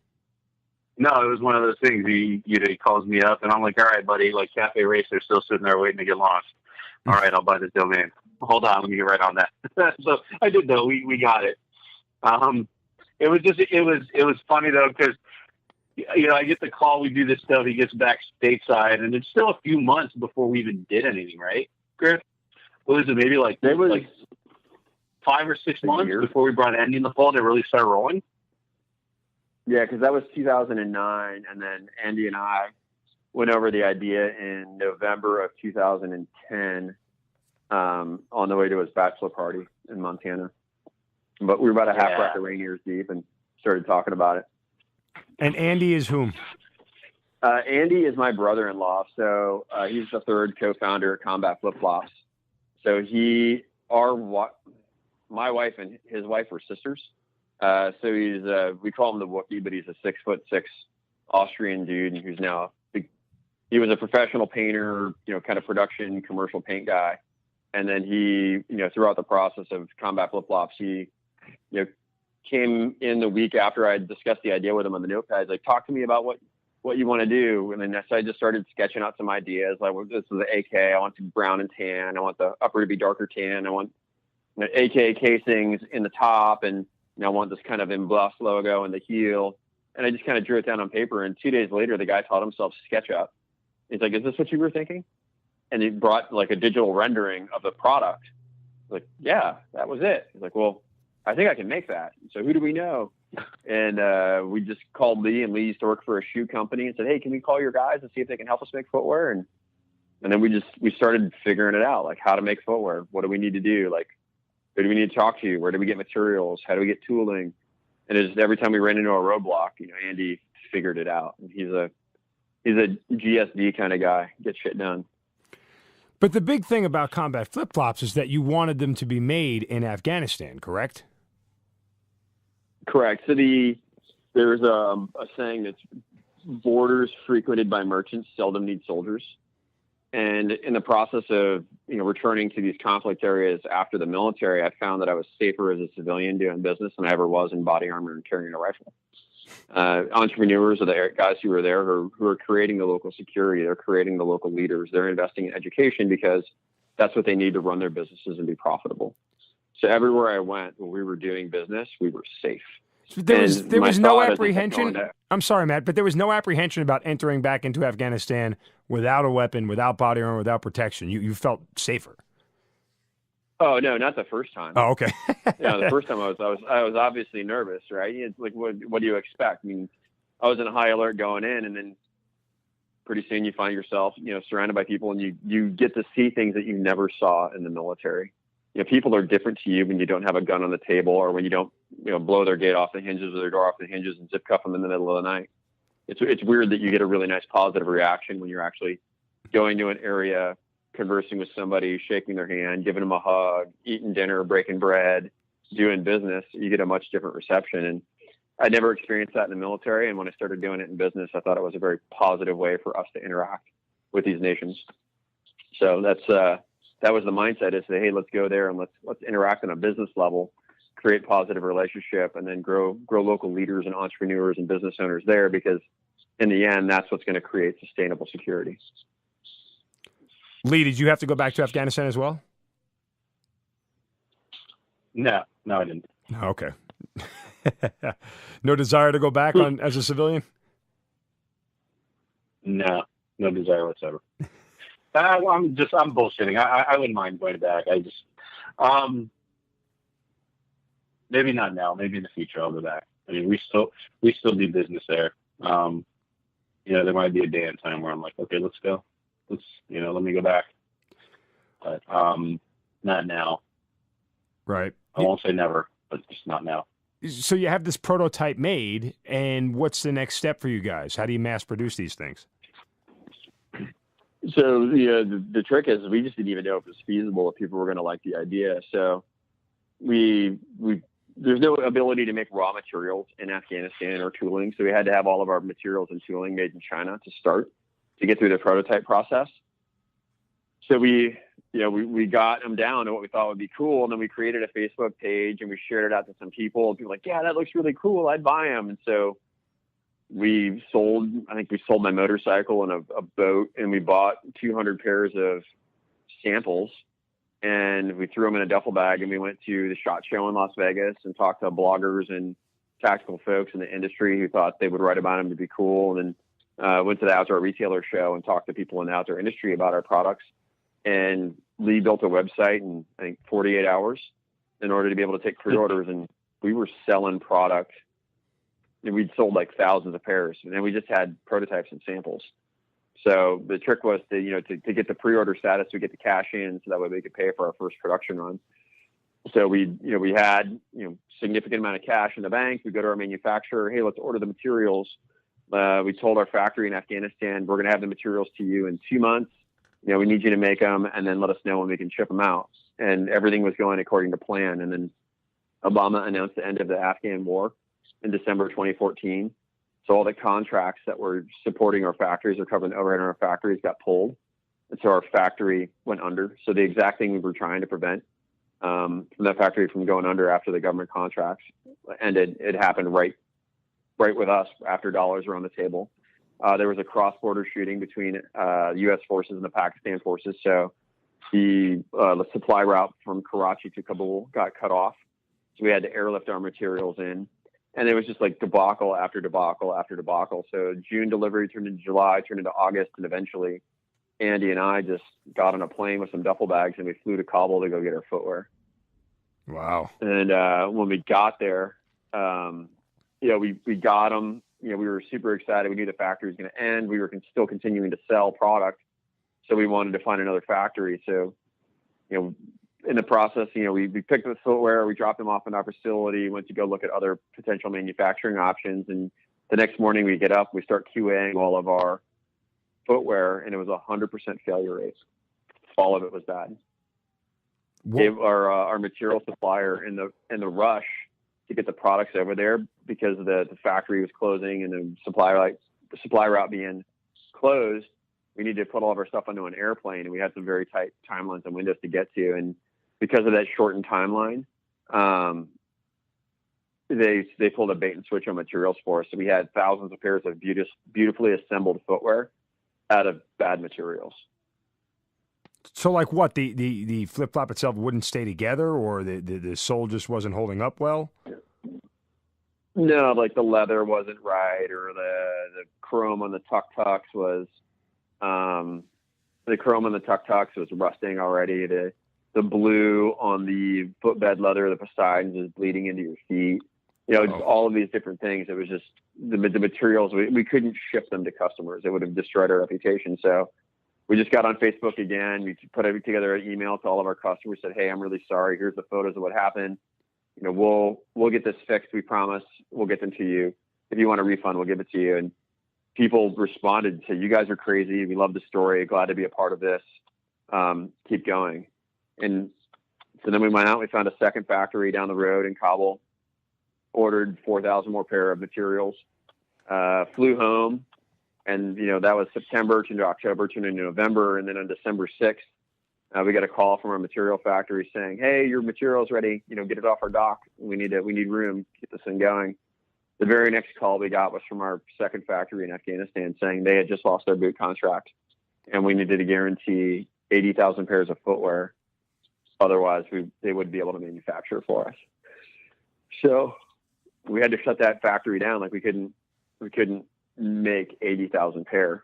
it was one of those things. He calls me up, and I'm like, all right, buddy, Cafe Racer still sitting there waiting to get launched. All right, I'll buy this domain. Hold on, let me get right on that. So I did though. We got it. It was funny though, because I get the call, we do this stuff, he gets back stateside, and it's still a few months before we even did anything, right, Griff? What was it, maybe like 5 or 6 months before we brought Andy in the fold and really started rolling? Yeah, because that was 2009, and then Andy and I went over the idea in November of 2010, on the way to his bachelor party in Montana. But we were about a half rack of Rangers deep and started talking about it. And Andy is whom? Andy is my brother-in-law. So he's the third co-founder at Combat Flip-Flops. So my wife and his wife are sisters. So he's, we call him the Wookiee, but he's a 6'6" Austrian dude who's now he was a professional painter, kind of production commercial paint guy. And then he, throughout the process of Combat Flip-Flops, he, came in the week after I discussed the idea with him on the notepad. He's like, talk to me about what you want to do. And then so I just started sketching out some ideas. Like, well, this is the AK. I want to brown and tan. I want the upper to be darker tan. I want AK casings in the top. And I want this kind of embossed logo in the heel. And I just kind of drew it down on paper. And 2 days later, the guy taught himself SketchUp. He's like, is this what you were thinking? And he brought like a digital rendering of the product. Like, yeah, that was it. He's like, well, I think I can make that. So who do we know? And we just called Lee, and Lee used to work for a shoe company, and said, hey, can we call your guys and see if they can help us make footwear? And then we started figuring it out, like how to make footwear. What do we need to do? Like, who do we need to talk to? Where do we get materials? How do we get tooling? And it's just every time we ran into a roadblock, Andy figured it out. And he's a GSD kind of guy, get shit done. But the big thing about Combat Flip-Flops is that you wanted them to be made in Afghanistan, correct? Correct. So there's a saying that's borders frequented by merchants seldom need soldiers. And in the process of, returning to these conflict areas after the military, I found that I was safer as a civilian doing business than I ever was in body armor and carrying a rifle. Entrepreneurs are the guys who are there who are creating the local security. They're creating the local leaders. They're investing in education because that's what they need to run their businesses and be profitable. So everywhere I went when we were doing business, we were safe. So there was no apprehension. I'm sorry, Matt, but there was no apprehension about entering back into Afghanistan without a weapon, without body armor, without protection. You felt safer. Oh no, not the first time. Oh, okay. The first time I was obviously nervous, right? It's like, what do you expect? I mean, I was in a high alert going in, and then pretty soon you find yourself, surrounded by people, and you get to see things that you never saw in the military. People are different to you when you don't have a gun on the table, or when you don't, blow their gate off the hinges or their door off the hinges and zip cuff them in the middle of the night. It's weird that you get a really nice positive reaction when you're actually going to an area, conversing with somebody, shaking their hand, giving them a hug, eating dinner, breaking bread, doing business. You get a much different reception. And I never experienced that in the military. And when I started doing it in business, I thought it was a very positive way for us to interact with these nations. So that was the mindset, is say, hey, let's go there and let's interact on a business level, create positive relationship, and then grow local leaders and entrepreneurs and business owners there, because in the end, that's what's going to create sustainable security. Lee, did you have to go back to Afghanistan as well? No, I didn't. Okay. No desire to go back as a civilian? No desire whatsoever. I'm bullshitting. I wouldn't mind going back. I just, maybe not now. Maybe in the future I'll go back. I mean, we still do business there. There might be a day and time where I'm like, okay, let's go. Let me go back. But not now. Right. I won't say never, but just not now. So you have this prototype made, and what's the next step for you guys? How do you mass produce these things? So the trick is we just didn't even know if it was feasible, if people were going to like the idea. So there's no ability to make raw materials in Afghanistan or tooling. So we had to have all of our materials and tooling made in China to start, to get through the prototype process. So we got them down to what we thought would be cool. And then we created a Facebook page and we shared it out to some people. People were like, yeah, that looks really cool. I'd buy them. And so we sold my motorcycle and a boat, and we bought 200 pairs of samples, and we threw them in a duffel bag, and we went to the SHOT Show in Las Vegas and talked to bloggers and tactical folks in the industry who thought they would write about them to be cool. And then went to the Outdoor Retailer Show and talked to people in the outdoor industry about our products. And Lee built a website in, I think, 48 hours in order to be able to take pre-orders. And we were selling product, and we'd sold like thousands of pairs. And then we just had prototypes and samples. So the trick was to get the pre-order status, to get the cash in, so that way we could pay for our first production run. So we had significant amount of cash in the bank. We go to our manufacturer, hey, let's order the materials. We told our factory in Afghanistan, we're going to have the materials to you in 2 months. We need you to make them and then let us know when we can ship them out. And everything was going according to plan. And then Obama announced the end of the Afghan war in December 2014. So all the contracts that were supporting our factories or covering the overhead in our factories got pulled. And so our factory went under. So the exact thing we were trying to prevent from that factory from going under after the government contracts ended, it happened right with us after dollars were on the table. There was a cross-border shooting between U.S. forces and the Pakistan forces. So the supply route from Karachi to Kabul got cut off. So we had to airlift our materials in. And it was just like debacle after debacle after debacle. So June delivery turned into July, turned into August, and eventually Andy and I just got on a plane with some duffel bags and we flew to Kabul to go get our footwear. Wow. And when we got there, we got them. We were super excited. We knew the factory was going to end. We were still continuing to sell product. So we wanted to find another factory. So, in the process, we picked up the footwear, we dropped them off in our facility, went to go look at other potential manufacturing options. And the next morning we get up, we start QAing all of our footwear, and it was 100% failure rate. All of it was bad. Gave our material supplier in the rush to get the products over there, because the factory was closing and the supply route being closed, we needed to put all of our stuff onto an airplane, and we had some very tight timelines and windows to get to. And because of that shortened timeline, they pulled a bait and switch on materials for us. So we had thousands of pairs of beautifully assembled footwear out of bad materials. So like what, the flip-flop itself wouldn't stay together, or the sole just wasn't holding up well? No, like the leather wasn't right, or the chrome on the tuck-tucks was rusting already. The blue on the footbed leather, the Poseidons, is bleeding into your feet. Just all of these different things. It was just the materials. We couldn't ship them to customers. It would have destroyed our reputation. So we just got on Facebook again. We put together an email to all of our customers, said, hey, I'm really sorry. Here's the photos of what happened. We'll get this fixed. We promise. We'll get them to you. If you want a refund, we'll give it to you. And people responded and said, you guys are crazy. We love the story. Glad to be a part of this. Keep going. And so then we went out, we found a second factory down the road in Kabul, ordered 4,000 more pair of materials, flew home. And, that was September, turned into October, turned into November. And then on December 6th, we got a call from our material factory saying, hey, your material's ready. Get it off our dock. We need room, get this thing going. The very next call we got was from our second factory in Afghanistan saying they had just lost their boot contract and we needed to guarantee 80,000 pairs of footwear. Otherwise, they wouldn't be able to manufacture for us. So we had to shut that factory down. Like we couldn't make 80,000 pair.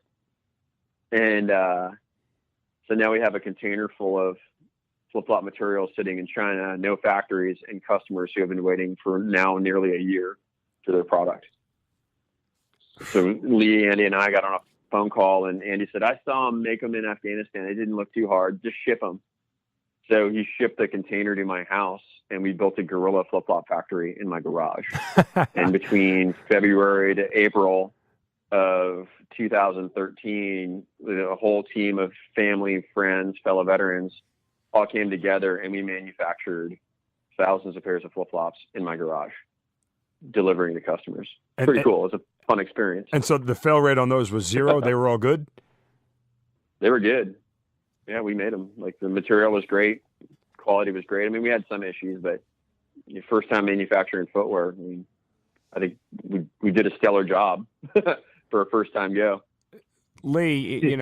And so now we have a container full of flip-flop materials sitting in China, no factories, and customers who have been waiting for now nearly a year for their product. So Lee, Andy, and I got on a phone call, and Andy said, I saw them make them in Afghanistan. It didn't look too hard. Just ship them. So he shipped the container to my house, and we built a guerrilla flip-flop factory in my garage. And between February to April of 2013, a whole team of family, friends, fellow veterans all came together, and we manufactured thousands of pairs of flip-flops in my garage, delivering to customers. Pretty cool. It was a fun experience. And so the fail rate on those was 0? They were all good? They were good. Yeah, we made them. Like the material was great. Quality was great. I mean, we had some issues, but first time manufacturing footwear, I think we did a stellar job for a first time go. Lee,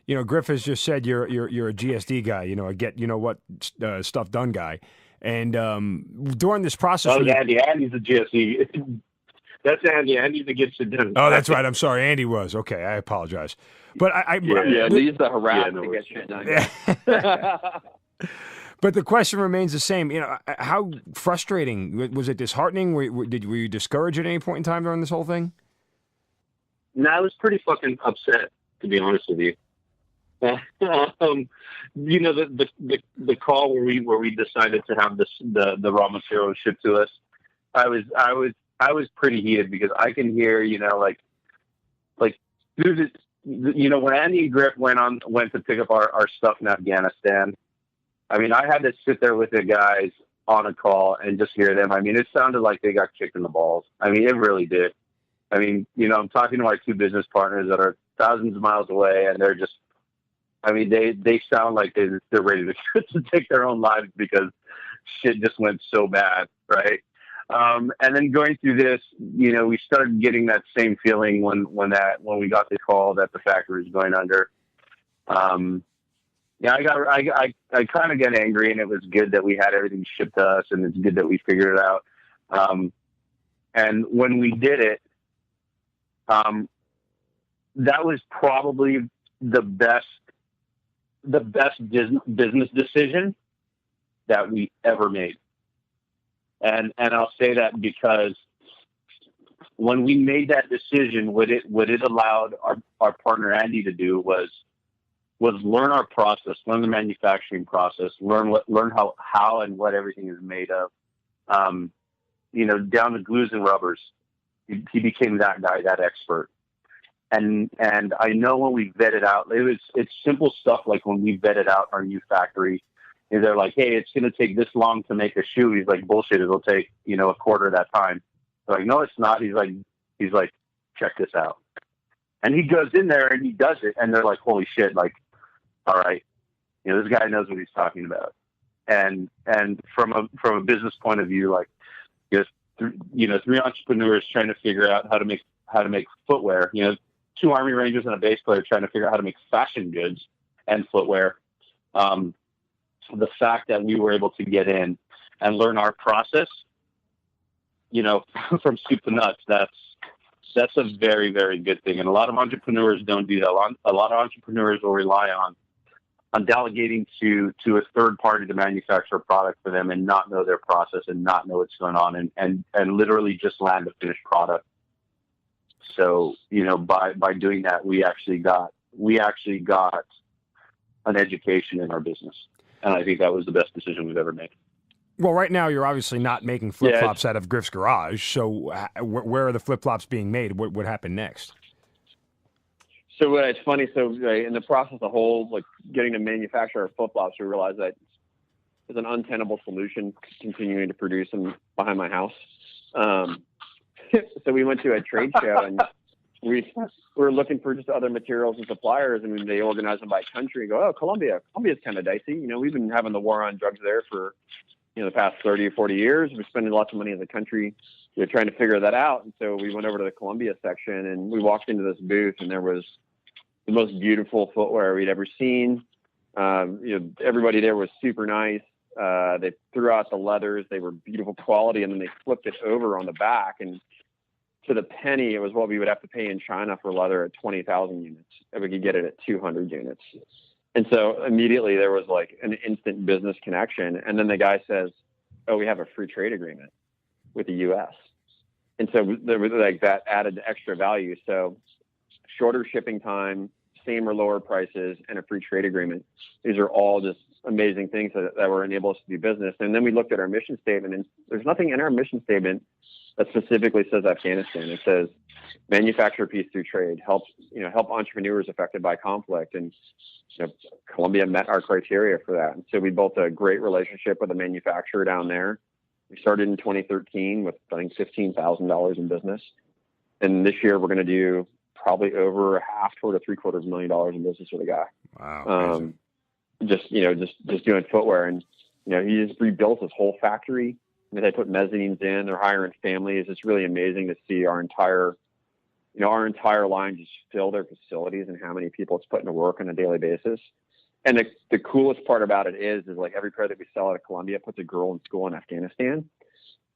Griff has just said you're a GSD guy, a get what stuff done guy. And during this process, Andy's a GSD. That's Andy. Andy that gets it done. Oh, that's right. I'm sorry. Andy was. Okay, I apologize. But he's the harassment to get shit done. But the question remains the same. How frustrating was it? Disheartening? Were you discouraged at any point in time during this whole thing? No, I was pretty fucking upset, to be honest with you. You know, the call where we decided to have the raw material shipped to us. I was pretty heated because I can hear, you know, like through this, you know, when Andy and Griff went to pick up our stuff in Afghanistan. I mean, I had to sit there with the guys on a call and just hear them. I mean, it sounded like they got kicked in the balls. I mean, it really did. I mean, you know, I'm talking to my two business partners that are thousands of miles away, and they're just, I mean, they sound like they're ready to take their own lives because shit just went so bad, right? And then going through this, you know, we started getting that same feeling when we got the call that the factory was going under. Yeah, I kind of got angry, and it was good that we had everything shipped to us, and it's good that we figured it out. And when we did it, that was probably the best business decision that we ever made. And I'll say that because when we made that decision, what it allowed our partner Andy to do was learn our process, learn the manufacturing process, learn how and what everything is made of. You know, down to glues and rubbers. He became that guy, that expert. And I know when we vetted out, it's simple stuff like when we vetted out our new factory, and they're like, hey, it's going to take this long to make a shoe. He's like, bullshit, it'll take, you know, a quarter of that time. They're like, no, it's not. He's like, check this out. And he goes in there and he does it. And they're like, holy shit, like, all right, you know, this guy knows what he's talking about. And from a business point of view, like, three entrepreneurs trying to figure out how to make footwear, you know, 2 Army Rangers and a bass player trying to figure out how to make fashion goods and footwear. The fact that we were able to get in and learn our process, you know, from soup to nuts, that's a very, very good thing. And a lot of entrepreneurs don't do that. A lot of entrepreneurs will rely on delegating to a third party to manufacture a product for them and not know their process and not know what's going on and literally just land a finished product. So, you know, by doing that, we actually got an education in our business. And I think that was the best decision we've ever made. Well, right now you're obviously not making flip-flops out of Griff's garage. So where are the flip-flops being made? What happened next? So it's funny. So in the process of like getting to manufacture our flip-flops, we realized that there's an untenable solution continuing to produce them behind my house. So we went to a trade show and we were looking for just other materials and suppliers, and they organize them by country and go, oh, Colombia's kind of dicey. You know, we've been having the war on drugs there for, you know, the past 30 or 40 years. We're spending lots of money in the country, you know, trying to figure that out. And so we went over to the Colombia section and we walked into this booth, and there was the most beautiful footwear we'd ever seen. You know, everybody there was super nice. They threw out the leathers. They were beautiful quality. And then they flipped it over on the back, and to the penny, it was what we would have to pay in China for leather at 20,000 units. And we could get it at 200 units. And so immediately there was like an instant business connection. And then the guy says, oh, we have a free trade agreement with the U.S. And so there was like that added extra value. So shorter shipping time, same or lower prices, and a free trade agreement. These are all just amazing things that were enable us to do business. And then we looked at our mission statement, and there's nothing in our mission statement that specifically says Afghanistan. It says manufacture peace through trade, help entrepreneurs affected by conflict. And you know, Colombia met our criteria for that. And so we built a great relationship with a manufacturer down there. We started in 2013 with, I think, $15,000 in business. And this year we're going to do probably over half toward $750,000 in business with a guy. Wow. Just doing footwear. And, you know, he just rebuilt his whole factory. I mean, they put mezzanines in, they're hiring families. It's really amazing to see our entire line just fill their facilities and how many people it's putting to work on a daily basis. And the coolest part about it is like every pair that we sell out of Colombia puts a girl in school in Afghanistan.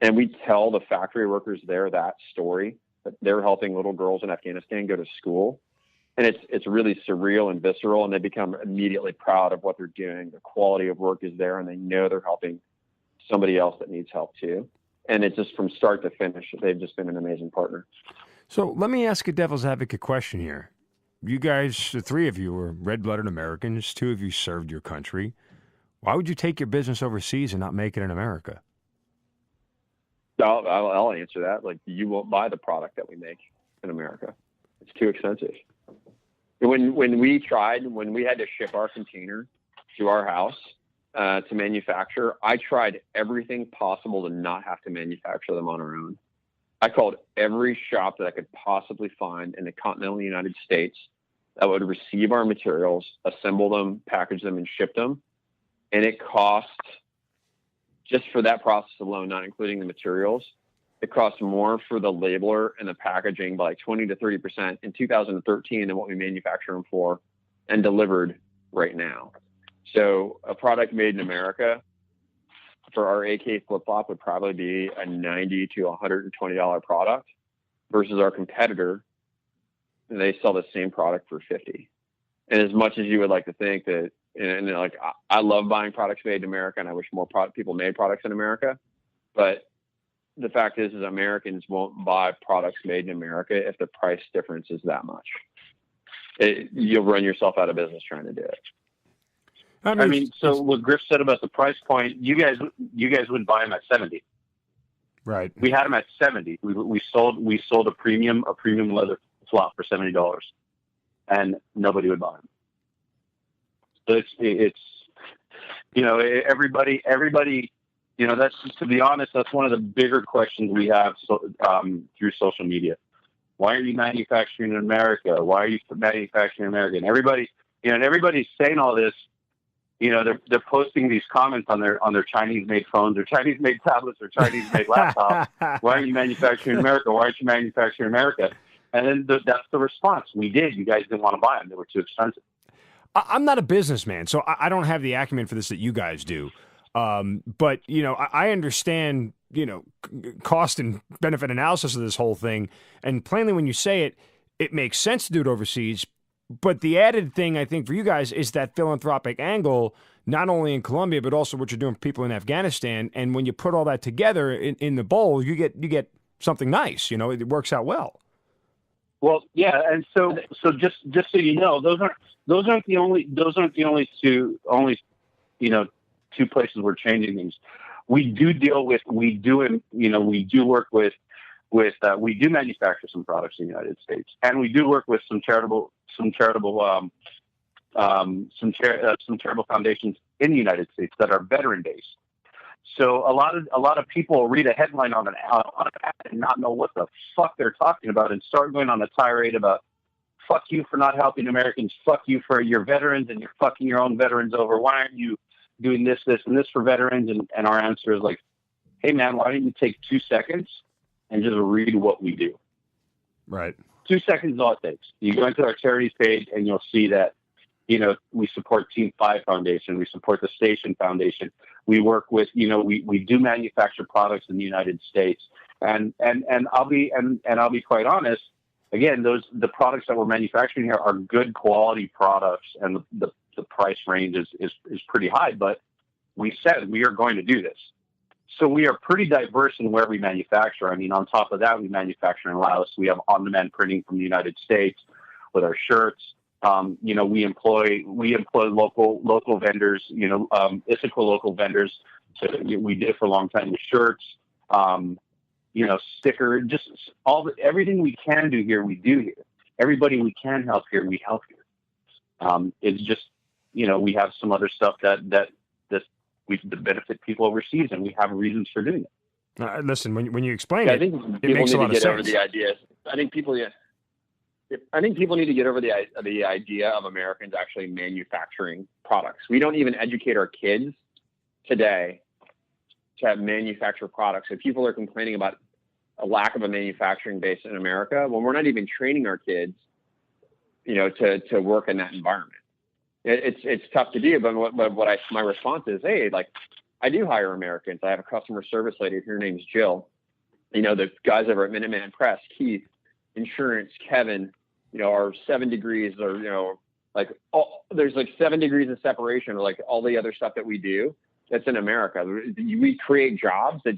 And we tell the factory workers there that story, that they're helping little girls in Afghanistan go to school. And it's really surreal and visceral, and they become immediately proud of what they're doing. The quality of work is there, and they know they're helping somebody else that needs help too. And it's just from start to finish, they've just been an amazing partner. So let me ask a devil's advocate question here. You guys, the three of you, are red-blooded Americans. Two of you served your country. Why would you take your business overseas and not make it in America? I'll answer that. Like, you won't buy the product that we make in America. It's too expensive. When we had to ship our container to our house to manufacture, I tried everything possible to not have to manufacture them on our own. I called every shop that I could possibly find in the continental United States that would receive our materials, assemble them, package them, and ship them. And it cost, just for that process alone, not including the materials, it cost more for the labeler and the packaging by like 20 to 30% in 2013 than what we manufacture them for and delivered right now. So a product made in America for our AK flip-flop would probably be a $90 to $120 product versus our competitor. They sell the same product for $50. And as much as you would like to think that, and like, I love buying products made in America, and I wish more people made products in America. But the fact is Americans won't buy products made in America if the price difference is that much. You'll run yourself out of business trying to do it. I mean, so what Griff said about the price point, you guys would buy them at 70. Right. We had them at 70. We sold a premium leather flop for $70, and nobody would buy them. So it's everybody, that's, to be honest, that's one of the bigger questions we have through social media. Why are you manufacturing in America? Why are you manufacturing in America? And everybody's saying all this. They're posting these comments on their Chinese-made phones or Chinese-made tablets or Chinese-made laptops. Why are you manufacturing in America? Why aren't you manufacturing in America? And then that's the response. We did. You guys didn't want to buy them. They were too expensive. I'm not a businessman, so I don't have the acumen for this that you guys do. But, I understand, cost and benefit analysis of this whole thing. And plainly, when you say it, it makes sense to do it overseas. But the added thing, I think, for you guys is that philanthropic angle, not only in Colombia, but also what you're doing for people in Afghanistan. And when you put all that together in the bowl, you get something nice. It works out well. Well, yeah, and so just so you know, those aren't the only two places we're changing things. We do work with we do manufacture some products in the United States, and we do work with some charitable foundations in the United States that are veteran based. So a lot of people read a headline on an ad and not know what the fuck they're talking about and start going on a tirade about fuck you for not helping Americans, fuck you for your veterans, and you're fucking your own veterans over. Why aren't you doing this, and this for veterans? And our answer is like, hey man, why don't you take 2 seconds and just read what we do? Right. 2 seconds is all it takes. You go into our charities page and you'll see that, we support Team 5 Foundation. We support the Station Foundation. We work with, we do manufacture products in the United States. And I'll be quite honest. Again, the products that we're manufacturing here are good quality products, and the price range is pretty high. But we said we are going to do this, so we are pretty diverse in where we manufacture. I mean, on top of that, we manufacture in Laos. We have on-demand printing from the United States with our shirts. We employ local vendors. Ethical local vendors. So we did it for a long time with shirts. Sticker, just everything we can do here, we do here. Everybody we can help here, we help here. It's just, we have some other stuff that we benefit people overseas, and we have reasons for doing it. Listen, when you explain it, I think it makes a lot of sense. Over the idea. I think people need to get over the idea of Americans actually manufacturing products. We don't even educate our kids today to manufacture products. So people are complaining about a lack of a manufacturing base in America when we're not even training our kids, to work in that environment. It's tough to do, but my response is, hey, like, I do hire Americans. I have a customer service lady. Her name's Jill. The guys over at Minuteman Press, Keith, insurance, Kevin, are 7 degrees, or, there's like 7 degrees of separation, or like all the other stuff that we do that's in America. We create jobs that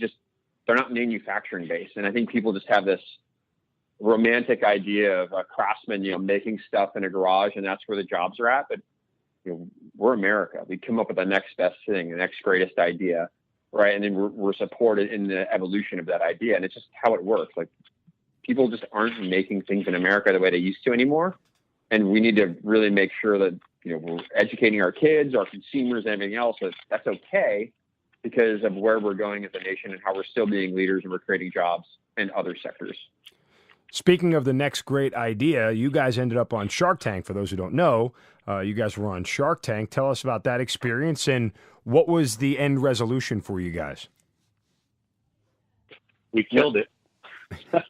they're not manufacturing based. And I think people just have this romantic idea of a craftsman, making stuff in a garage, and that's where the jobs are at. But we're America. We come up with the next best thing, the next greatest idea, right? And then we're supported in the evolution of that idea, and it's just how it works. Like, people just aren't making things in America the way they used to anymore, and we need to really make sure that we're educating our kids, our consumers, and everything else. But that's okay because of where we're going as a nation and how we're still being leaders and we're creating jobs in other sectors. Speaking of the next great idea, you guys ended up on Shark Tank. For those who don't know, you guys were on Shark Tank. Tell us about that experience and what was the end resolution for you guys? We killed it. It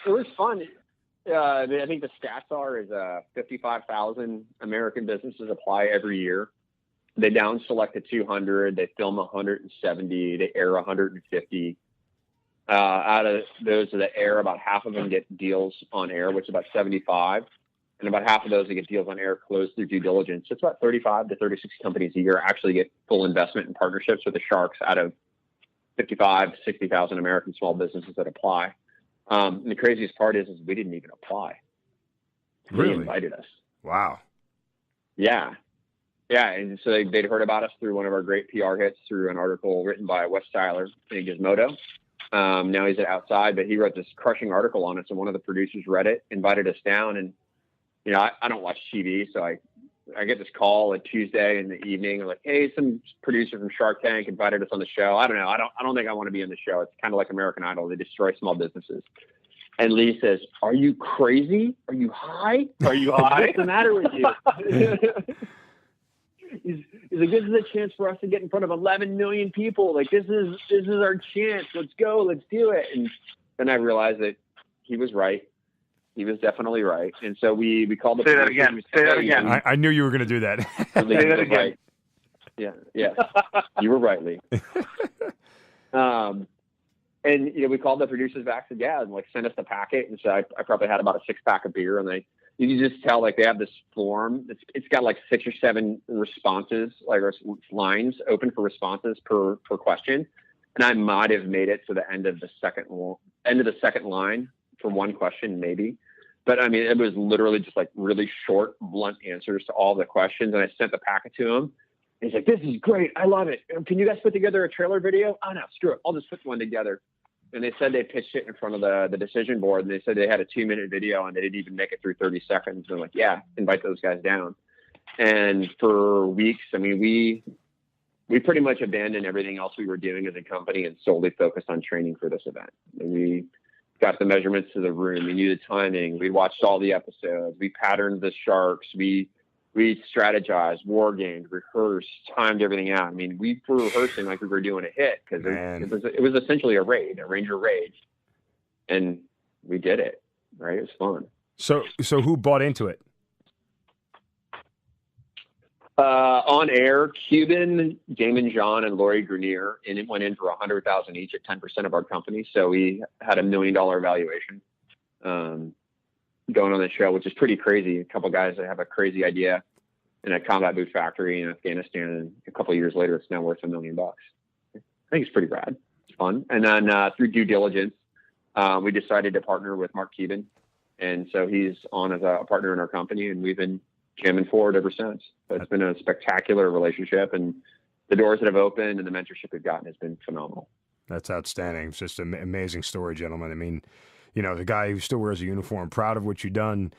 was fun. I think the stats are 55,000 American businesses apply every year. They down select 200. They film 170. They air 150. Out of those that air, about half of them get deals on air, which is about 75. And about half of those that get deals on air close through due diligence. So it's about 35 to 36 companies a year actually get full investment and partnerships with the sharks out of 55 to 60,000 American small businesses that apply. And the craziest part is we didn't even apply. Really? They invited us. Wow. Yeah. Yeah, and so they'd heard about us through one of our great PR hits through an article written by Wes Tyler in Gizmodo. Now he's at Outside, but he wrote this crushing article on us, and one of the producers read it, invited us down, and I don't watch TV, so I get this call at Tuesday in the evening. I'm like, hey, some producer from Shark Tank invited us on the show. I don't know. I don't think I want to be on the show. It's kind of like American Idol. They destroy small businesses. And Lee says, are you crazy? Are you high? Are you high? What's the matter with you? He's like, this is a chance for us to get in front of 11 million people. Like, this is our chance. Let's go. Let's do it. And then I realized that he was right. He was definitely right. And so we called the... Say that again. Say that again. I knew you were going to do that. Say that again. Right. Yeah. You were right, Lee. And we called the producers back and said, and send us the packet. And so I probably had about a 6-pack of beer, and you can just tell they have this form. It's got 6 or 7 responses, lines open for responses per question. And I might have made it to the end of the second line for one question, maybe. But I mean, it was literally just really short, blunt answers to all the questions. And I sent the packet to him. And he's like, this is great. I love it. Can you guys put together a trailer video? Oh no, screw it. I'll just put one together. And they said they pitched it in front of the decision board, and they said they had a 2-minute video and they didn't even make it through 30 seconds. And I'm like, yeah, invite those guys down. And for weeks, I mean, we pretty much abandoned everything else we were doing as a company and solely focused on training for this event. And we got the measurements to the room. We knew the timing. We watched all the episodes. We patterned the sharks. We strategized, war gamed, rehearsed, timed everything out. I mean, we were rehearsing like we were doing a hit because it was essentially a Ranger raid, and we did it. Right? It was fun. So who bought into it? On air, Cuban, Damon John, and Lori Grenier, and it went in for $100,000 each at 10% of our company. So we had $1 million valuation. Going on the show, which is pretty crazy. A couple guys that have a crazy idea in a combat boot factory in Afghanistan, and a couple of years later, it's now worth $1 million. I think it's pretty rad. It's fun. And then through due diligence, we decided to partner with Mark Cuban, and so he's on as a partner in our company, and we've been jamming forward ever since. So it's been a spectacular relationship, and the doors that have opened and the mentorship we've gotten has been phenomenal. That's outstanding. It's just an amazing story, gentlemen. I mean, the guy who still wears a uniform, proud of what you've done,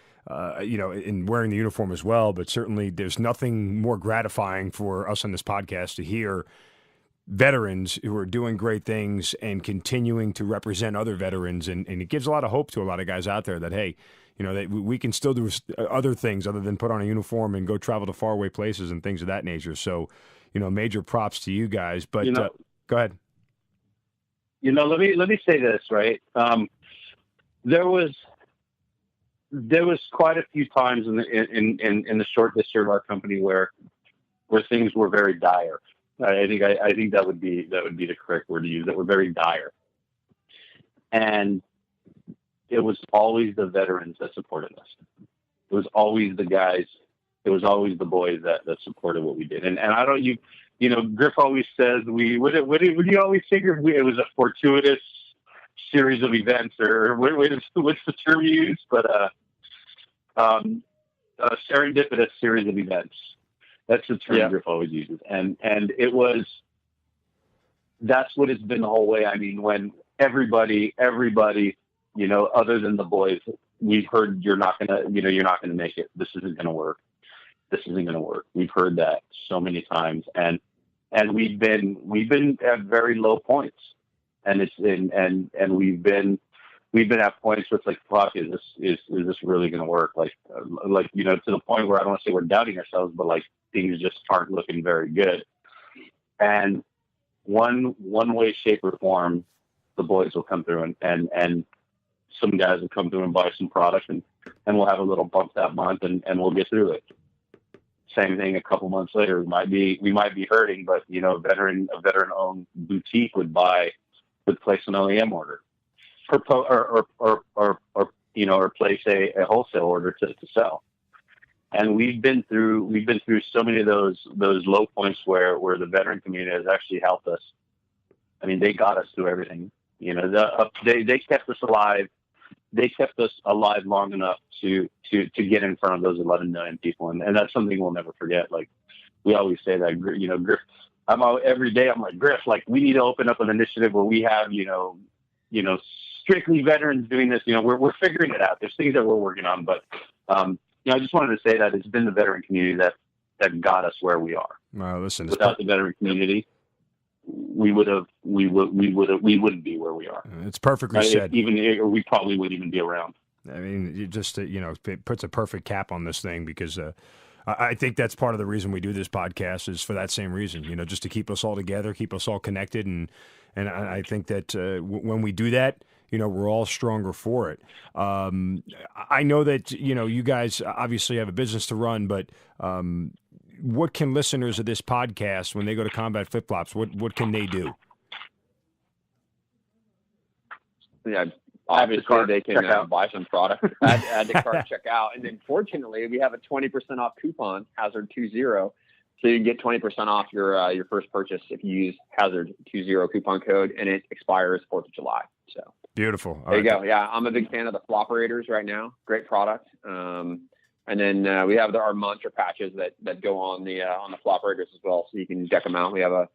in wearing the uniform as well. But certainly there's nothing more gratifying for us on this podcast to hear veterans who are doing great things and continuing to represent other veterans. And it gives a lot of hope to a lot of guys out there that, hey, that we can still do other things other than put on a uniform and go travel to faraway places and things of that nature. So, major props to you guys. But go ahead. Let me say this, right? There was quite a few times in the short history of our company where things were very dire. I think that would be the correct word to use. That were very dire, and it was always the veterans that supported us. It was always the guys. It was always the boys that supported what we did. And I don't you Griff always says what do you always figure? It was a fortuitous series of events, or what's the term you use? But a serendipitous series of events. That's the term Griff always uses, and that's what it's been the whole way. I mean, when everybody, other than the boys, we've heard you're not gonna make it. This isn't gonna work. This isn't gonna work. We've heard that so many times, and we've been at very low points, and we've been at points where it's like, fuck, is this really gonna work? Like to the point where I don't want to say we're doubting ourselves, but like things just aren't looking very good. And one way, shape, or form, the boys will come through and some guys will come through and buy some product, and we'll have a little bump that month, and we'll get through it. Same thing a couple months later, we might be hurting, but a veteran owned boutique would place an OEM order or place a wholesale order to sell. And we've been through so many of those low points where the veteran community has actually helped us. I mean, they got us through everything. They kept us alive. They kept us alive long enough to get in front of those 11 million people, and that's something we'll never forget. Like we always say that, Griff. Every day I'm like, Griff, like we need to open up an initiative where we have strictly veterans doing this. We're figuring it out. There's things that we're working on, but I just wanted to say that it's been the veteran community that got us where we are. Listen, without the veteran community, we wouldn't be where we are. It's perfectly said. We probably wouldn't even be around. I mean, it puts a perfect cap on this thing, because I think that's part of the reason we do this podcast, is for that same reason, just to keep us all together, keep us all connected. And I think that when we do that, we're all stronger for it. I know that, you guys obviously have a business to run, but what can listeners of this podcast, when they go to Combat Flip Flops, what can they do? Yeah, obviously they can buy some product, add to cart, check out. And then fortunately, we have a 20% off coupon, Hazard20. So you can get 20% off your first purchase if you use Hazard20 coupon code, and it expires 4th of July. So beautiful. There you go. Yeah, I'm a big fan of the flopperators right now. Great product. And then we have our monster patches that go on the flopperators as well, so you can deck them out. We have a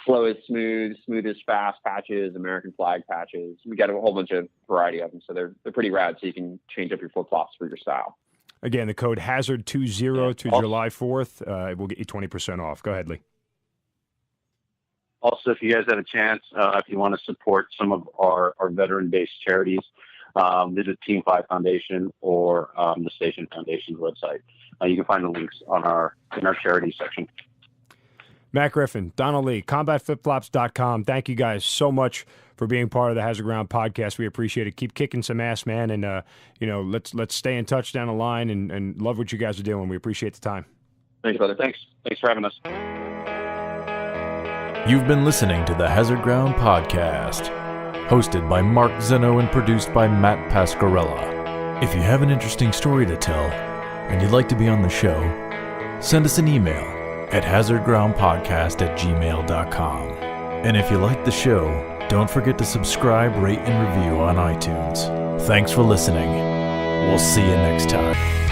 slow is smooth is fast patches, American flag patches. We got a whole bunch of variety of them, so they're pretty rad. So you can change up your flip flops for your style. Again, the code Hazard20 to July 4th will get you 20% off. Go ahead, Lee. Also, if you guys have a chance, if you want to support some of our veteran-based charities, visit Team 5 Foundation or the Station Foundation's website. You can find the links in our charity section. Matt Griffin, Donald Lee, combatflipflops.com. Thank you guys so much for being part of the Hazard Ground podcast. We appreciate it. Keep kicking some ass, man, and let's stay in touch down the line, and love what you guys are doing. We appreciate the time. Thanks, brother. Thanks for having us. You've been listening to the Hazard Ground podcast, hosted by Mark Zeno and produced by Matt Pasquarella. If you have an interesting story to tell and you'd like to be on the show, send us an email at hazardgroundpodcast@gmail.com. And if you like the show, don't forget to subscribe, rate, and review on iTunes. Thanks for listening. We'll see you next time.